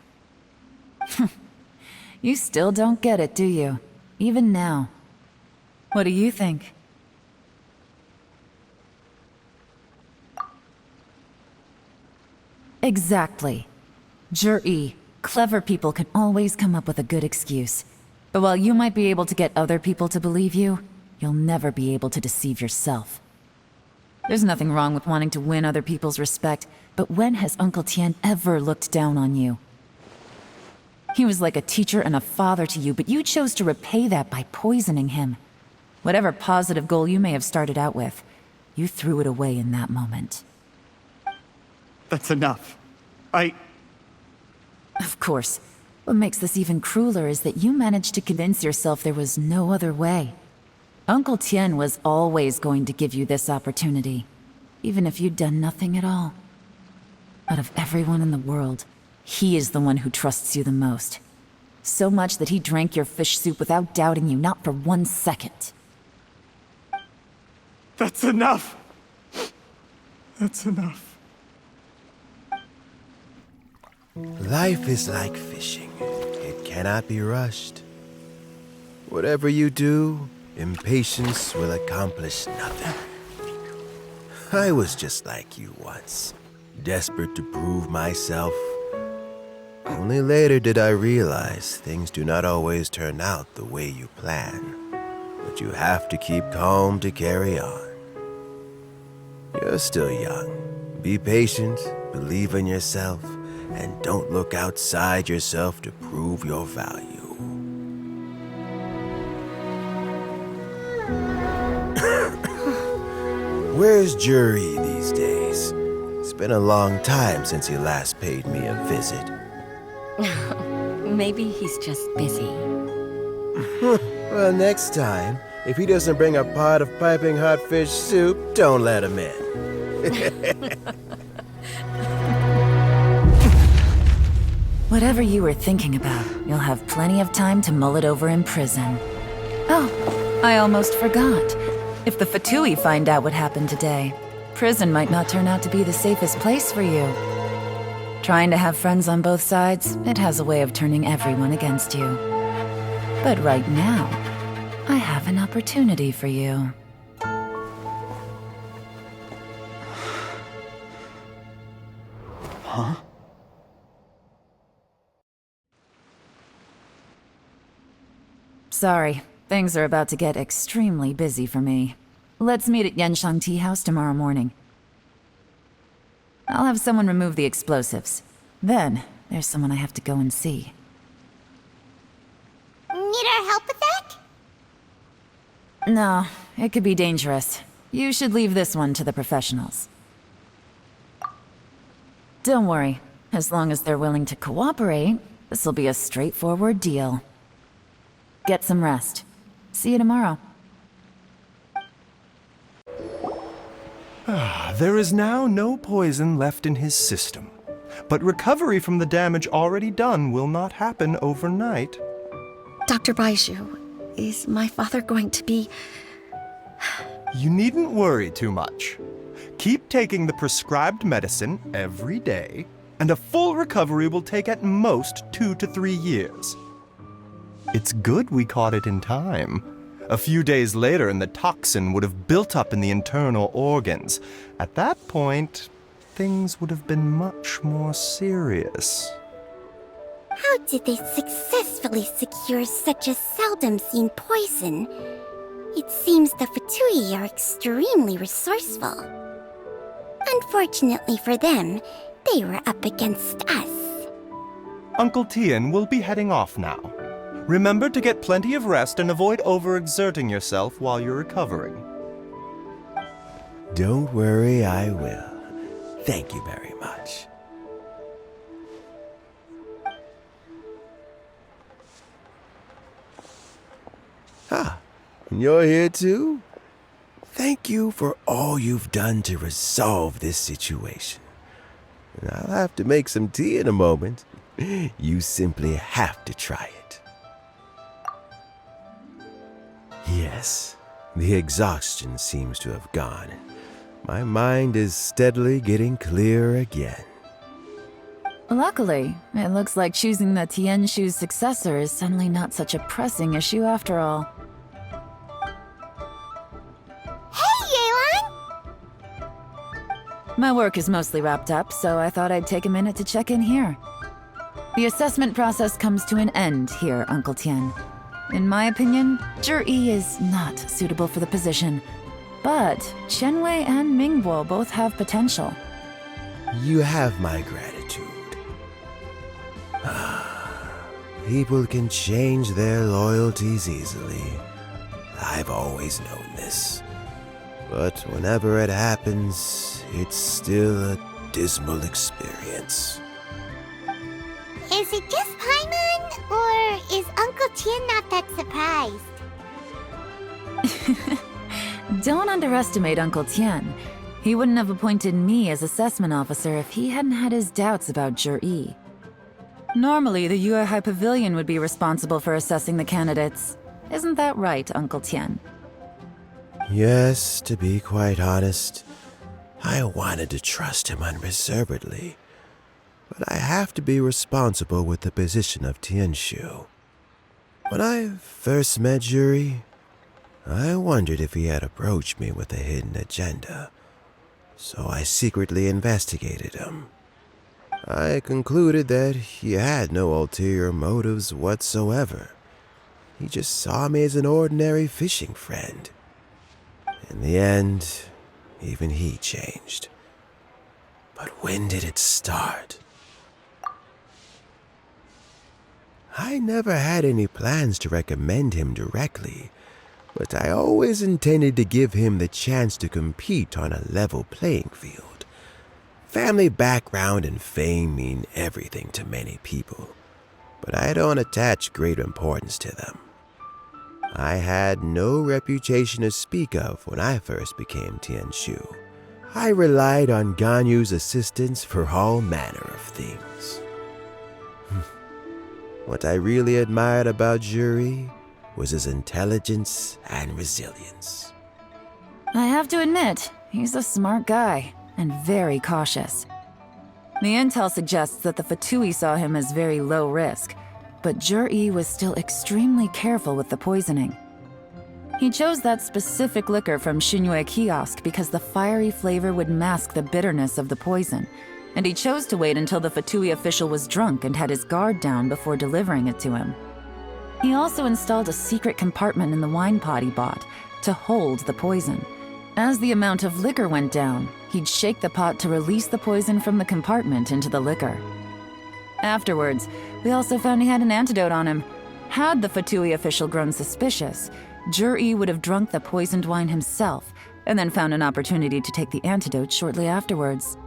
You still don't get it, do you? Even now. What do you think? Exactly. Zhiyi, clever people can always come up with a good excuse. But while you might be able to get other people to believe you, you'll never be able to deceive yourself. There's nothing wrong with wanting to win other people's respect, but when has Uncle Tien ever looked down on you? He was like a teacher and a father to you, but you chose to repay that by poisoning him. Whatever positive goal you may have started out with, you threw it away in that moment. That's enough. Of course. What makes this even crueler is that you managed to convince yourself there was no other way. Uncle Tien was always going to give you this opportunity, even if you'd done nothing at all. Out of everyone in the world, he is the one who trusts you the most. So much that he drank your fish soup without doubting you, not for 1 second. That's enough! That's enough. Life is like fishing. It cannot be rushed. Whatever you do, impatience will accomplish nothing. I was just like you once, desperate to prove myself. Only later did I realize things do not always turn out the way you plan, but you have to keep calm to carry on. You're still young. Be patient, believe in yourself, and don't look outside yourself to prove your value. Where's Zhiyi these days? It's been a long time since he last paid me a visit. Maybe he's just busy. Well, next time, If he doesn't bring a pot of piping hot fish soup, don't let him in. Whatever you were thinking about, you'll have plenty of time to mull it over in prison. Oh, I almost forgot. If the Fatui find out what happened today, prison might not turn out to be the safest place for you. Trying to have friends on both sides, it has a way of turning everyone against you. But right now, I have an opportunity for you. Huh? Sorry, things are about to get extremely busy for me. Let's meet at GENSHIN Tea House tomorrow morning. I'll have someone remove the explosives. Then, there's someone I have to go and see. Need our help with that? No, it could be dangerous. You should leave this one to the professionals. Don't worry. As long as they're willing to cooperate, this'll be a straightforward deal. Get some rest. See you tomorrow. There is now no poison left in his system. But recovery from the damage already done will not happen overnight. Dr. Baiju, is my father going to be... You needn't worry too much. Keep taking the prescribed medicine every day, and a full recovery will take at most 2 to 3 years. It's good we caught it in time. A few days later, and the toxin would have built up in the internal organs. At that point, things would have been much more serious. How did they successfully secure such a seldom-seen poison? It seems the Fatui are extremely resourceful. Unfortunately for them, they were up against us. Uncle Tian will be heading off now. Remember to get plenty of rest and avoid overexerting yourself while you're recovering. Don't worry, I will. Thank you very much. Ah, you're here too? Thank you for all you've done to resolve this situation. And I'll have to make some tea in a moment. You simply have to try it. Yes, the exhaustion seems to have gone. My mind is steadily getting clearer again. Luckily, it looks like choosing the Tianshu's successor is suddenly not such a pressing issue after all. Hey, Yelan! My work is mostly wrapped up, so I thought I'd take a minute to check in here. The assessment process comes to an end here, Uncle Tian. In my opinion, Zhi is not suitable for the position, but Qianwei and Mingbo both have potential. You have my gratitude. People can change their loyalties easily. I've always known this. But whenever it happens, it's still a dismal experience. Is it just Paimon, or is Uncle Tian not that surprised? Don't underestimate Uncle Tian. He wouldn't have appointed me as assessment officer if he hadn't had his doubts about Zhi. Normally, the Liyue High Pavilion would be responsible for assessing the candidates. Isn't that right, Uncle Tian? Yes, to be quite honest, I wanted to trust him unreservedly. But I have to be responsible with the position of Tianshu. When I first met Zhi, I wondered if he had approached me with a hidden agenda. So I secretly investigated him. I concluded that he had no ulterior motives whatsoever. He just saw me as an ordinary fishing friend. In the end, even he changed. But when did it start? I never had any plans to recommend him directly, but I always intended to give him the chance to compete on a level playing field. Family background and fame mean everything to many people, but I don't attach great importance to them. I had no reputation to speak of when I first became Tianshu. I relied on Ganyu's assistance for all manner of things. What I really admired about Juri was his intelligence and resilience. I have to admit, he's a smart guy, and very cautious. The intel suggests that the Fatui saw him as very low risk, but Juri was still extremely careful with the poisoning. He chose that specific liquor from Xinyue kiosk because the fiery flavor would mask the bitterness of the poison, and he chose to wait until the Fatui official was drunk and had his guard down before delivering it to him. He also installed a secret compartment in the wine pot he bought to hold the poison. As the amount of liquor went down, he'd shake the pot to release the poison from the compartment into the liquor. Afterwards, we also found he had an antidote on him. Had the Fatui official grown suspicious, Juri would have drunk the poisoned wine himself and then found an opportunity to take the antidote shortly afterwards.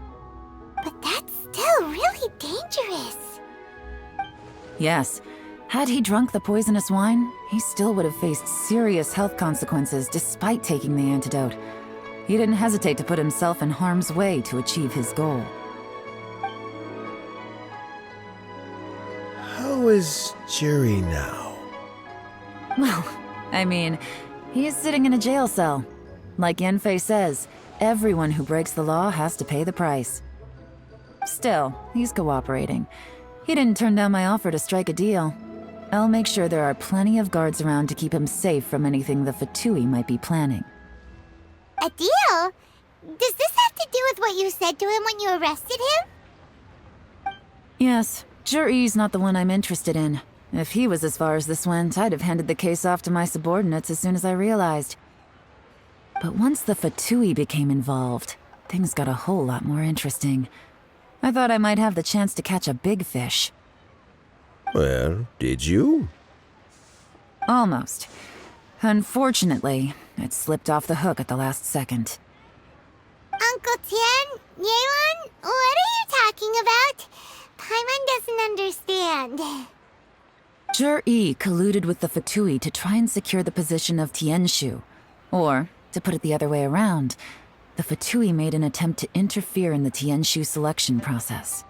But that's still really dangerous. Yes, had he drunk the poisonous wine, he still would have faced serious health consequences despite taking the antidote. He didn't hesitate to put himself in harm's way to achieve his goal. How is Juri now? Well, I mean, he is sitting in a jail cell. Like Yanfei says, everyone who breaks the law has to pay the price. Still, he's cooperating. He didn't turn down my offer to strike a deal. I'll make sure there are plenty of guards around to keep him safe from anything the Fatui might be planning. A deal? Does this have to do with what you said to him when you arrested him? Yes, Juri's not the one I'm interested in. If he was as far as this went, I'd have handed the case off to my subordinates as soon as I realized. But once the Fatui became involved, things got a whole lot more interesting. I thought I might have the chance to catch a big fish. Well, did you? Almost. Unfortunately, it slipped off the hook at the last second. Uncle Tian, Yelan, what are you talking about? Paimon doesn't understand. Jur-E colluded with the Fatui to try and secure the position of Tianshu. Or, to put it the other way around, the Fatui made an attempt to interfere in the Tianshu selection process.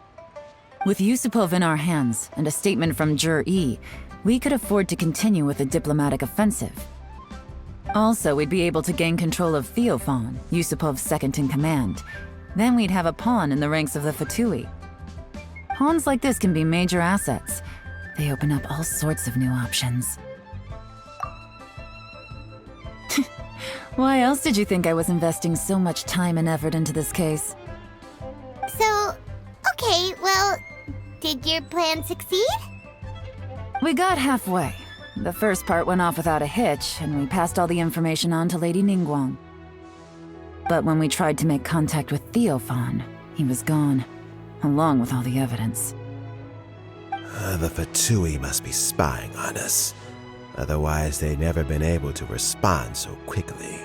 With Yusupov in our hands and a statement from Jur-E, we could afford to continue with a diplomatic offensive. Also, we'd be able to gain control of Theophan, Yusupov's second-in-command. Then we'd have a pawn in the ranks of the Fatui. Pawns like this can be major assets. They open up all sorts of new options. Why else did you think I was investing so much time and effort into this case? So, okay, well, did your plan succeed? We got halfway. The first part went off without a hitch, and we passed all the information on to Lady Ningguang. But when we tried to make contact with Theophan, he was gone, along with all the evidence. The Fatui must be spying on us. Otherwise, they'd never been able to respond so quickly.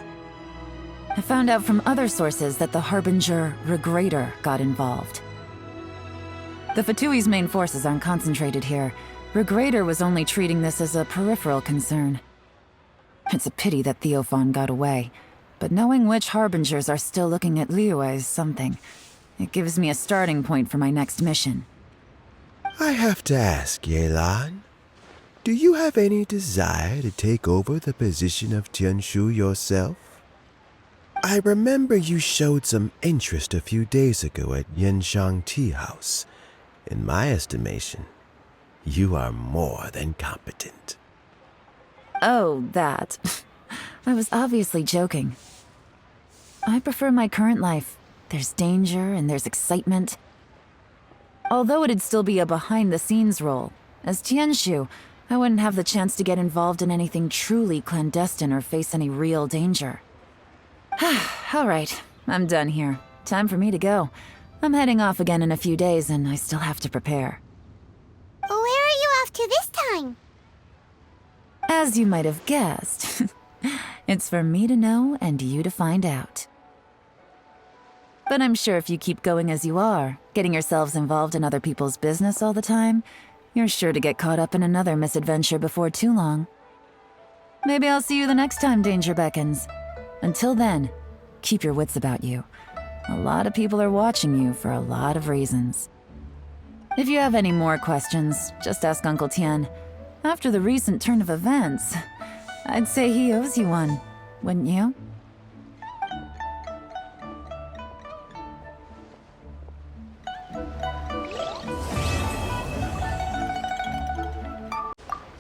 I found out from other sources that the Harbinger Regrator got involved. The Fatui's main forces aren't concentrated here. Regrator was only treating this as a peripheral concern. It's a pity that Theophan got away, but knowing which Harbingers are still looking at Liyue is something. It gives me a starting point for my next mission. I have to ask, Yelan, do you have any desire to take over the position of Tianshu yourself? I remember you showed some interest a few days ago at Yenshang Tea House. In my estimation, you are more than competent. Oh, that. I was obviously joking. I prefer my current life. There's danger and there's excitement. Although it'd still be a behind-the-scenes role, as Tianshu, I wouldn't have the chance to get involved in anything truly clandestine or face any real danger. All right, I'm done here. Time for me to go. I'm heading off again in a few days and I still have to prepare. Where are you off to this time? As you might have guessed, it's for me to know and you to find out. But I'm sure if you keep going as you are, getting yourselves involved in other people's business all the time, you're sure to get caught up in another misadventure before too long. Maybe I'll see you the next time danger beckons. Until then, keep your wits about you. A lot of people are watching you for a lot of reasons. If you have any more questions, just ask Uncle Tian. After the recent turn of events, I'd say he owes you one, wouldn't you?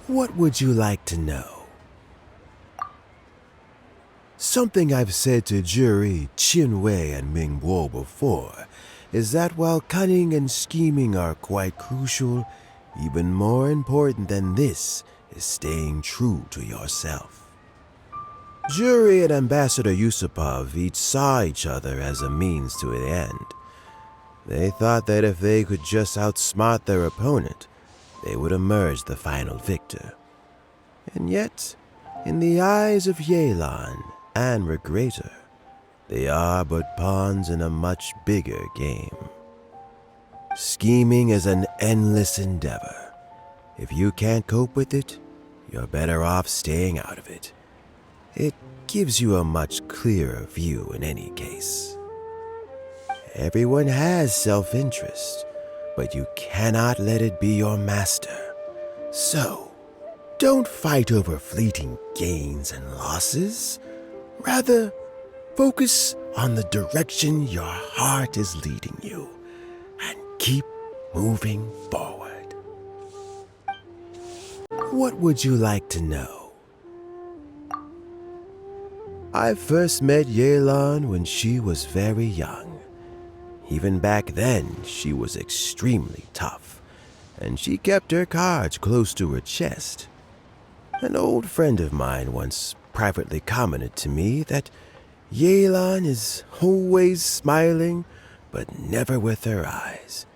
What would you like to know? Something I've said to Jury, Qinwei, and Mingguo before is that while cunning and scheming are quite crucial, even more important than this is staying true to yourself. Jury and Ambassador Yusupov each saw each other as a means to an end. They thought that if they could just outsmart their opponent, they would emerge the final victor. And yet, in the eyes of Yelan and Regrator, they are but pawns in a much bigger game. Scheming is an endless endeavor. If you can't cope with it, you're better off staying out of it. It gives you a much clearer view in any case. Everyone has self-interest, but you cannot let it be your master. So, don't fight over fleeting gains and losses. Rather, focus on the direction your heart is leading you, and keep moving forward. What would you like to know? I first met Yelan when she was very young. Even back then, she was extremely tough, and she kept her cards close to her chest. An old friend of mine once privately commented to me that Yelan is always smiling, but never with her eyes.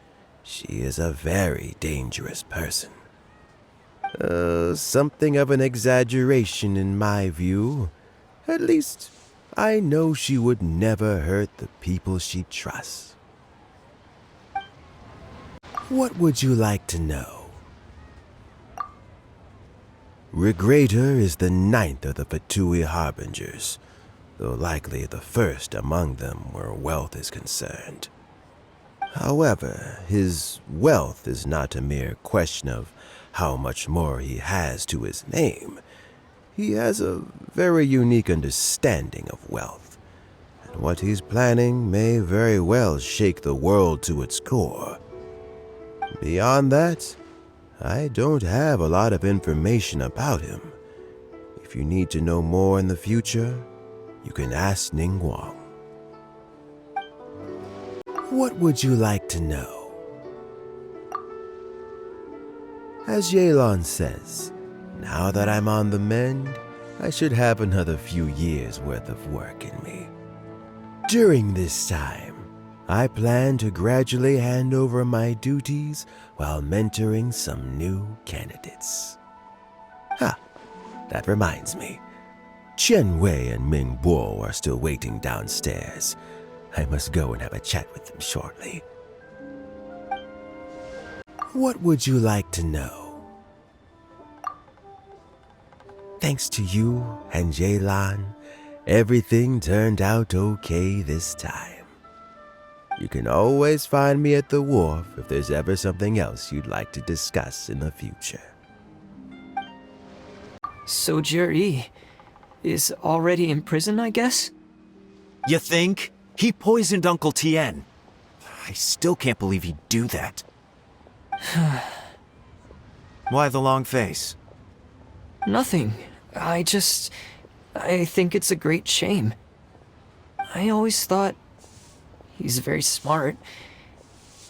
She is a very dangerous person. Something of an exaggeration in my view. At least, I know she would never hurt the people she trusts. What would you like to know? Regrator is the 9th of the Fatui Harbingers, though likely the first among them where wealth is concerned. However, his wealth is not a mere question of how much more he has to his name. He has a very unique understanding of wealth, and what he's planning may very well shake the world to its core. Beyond that, I don't have a lot of information about him. If you need to know more in the future, you can ask Ning Guang. What would you like to know? As Yelan says, now that I'm on the mend, I should have another few years' worth of work in me. During this time, I plan to gradually hand over my duties while mentoring some new candidates. That reminds me. Qianwei and Mingguo are still waiting downstairs. I must go and have a chat with them shortly. What would you like to know? Thanks to you and Yelan, everything turned out okay this time. You can always find me at the wharf if there's ever something else you'd like to discuss in the future. So Jerry is already in prison, I guess? You think? He poisoned Uncle Tien. I still can't believe he'd do that. Why the long face? Nothing. I think it's a great shame. I always thought he's very smart.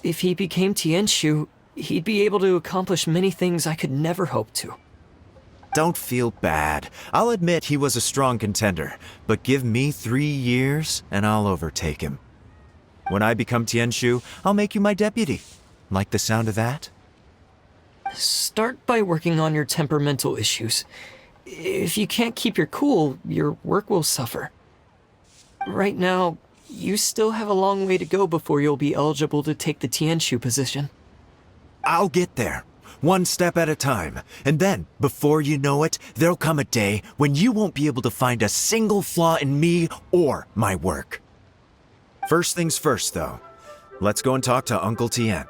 If he became Tianshu, he'd be able to accomplish many things I could never hope to. Don't feel bad. I'll admit he was a strong contender, but give me 3 years and I'll overtake him. When I become Tianshu, I'll make you my deputy. Like the sound of that? Start by working on your temperamental issues. If you can't keep your cool, your work will suffer. Right now, you still have a long way to go before you'll be eligible to take the Tianshu position. I'll get there. one step at a time. And then, before you know it, there'll come a day when you won't be able to find a single flaw in me or my work. First things first, though. Let's go and talk to Uncle Tien.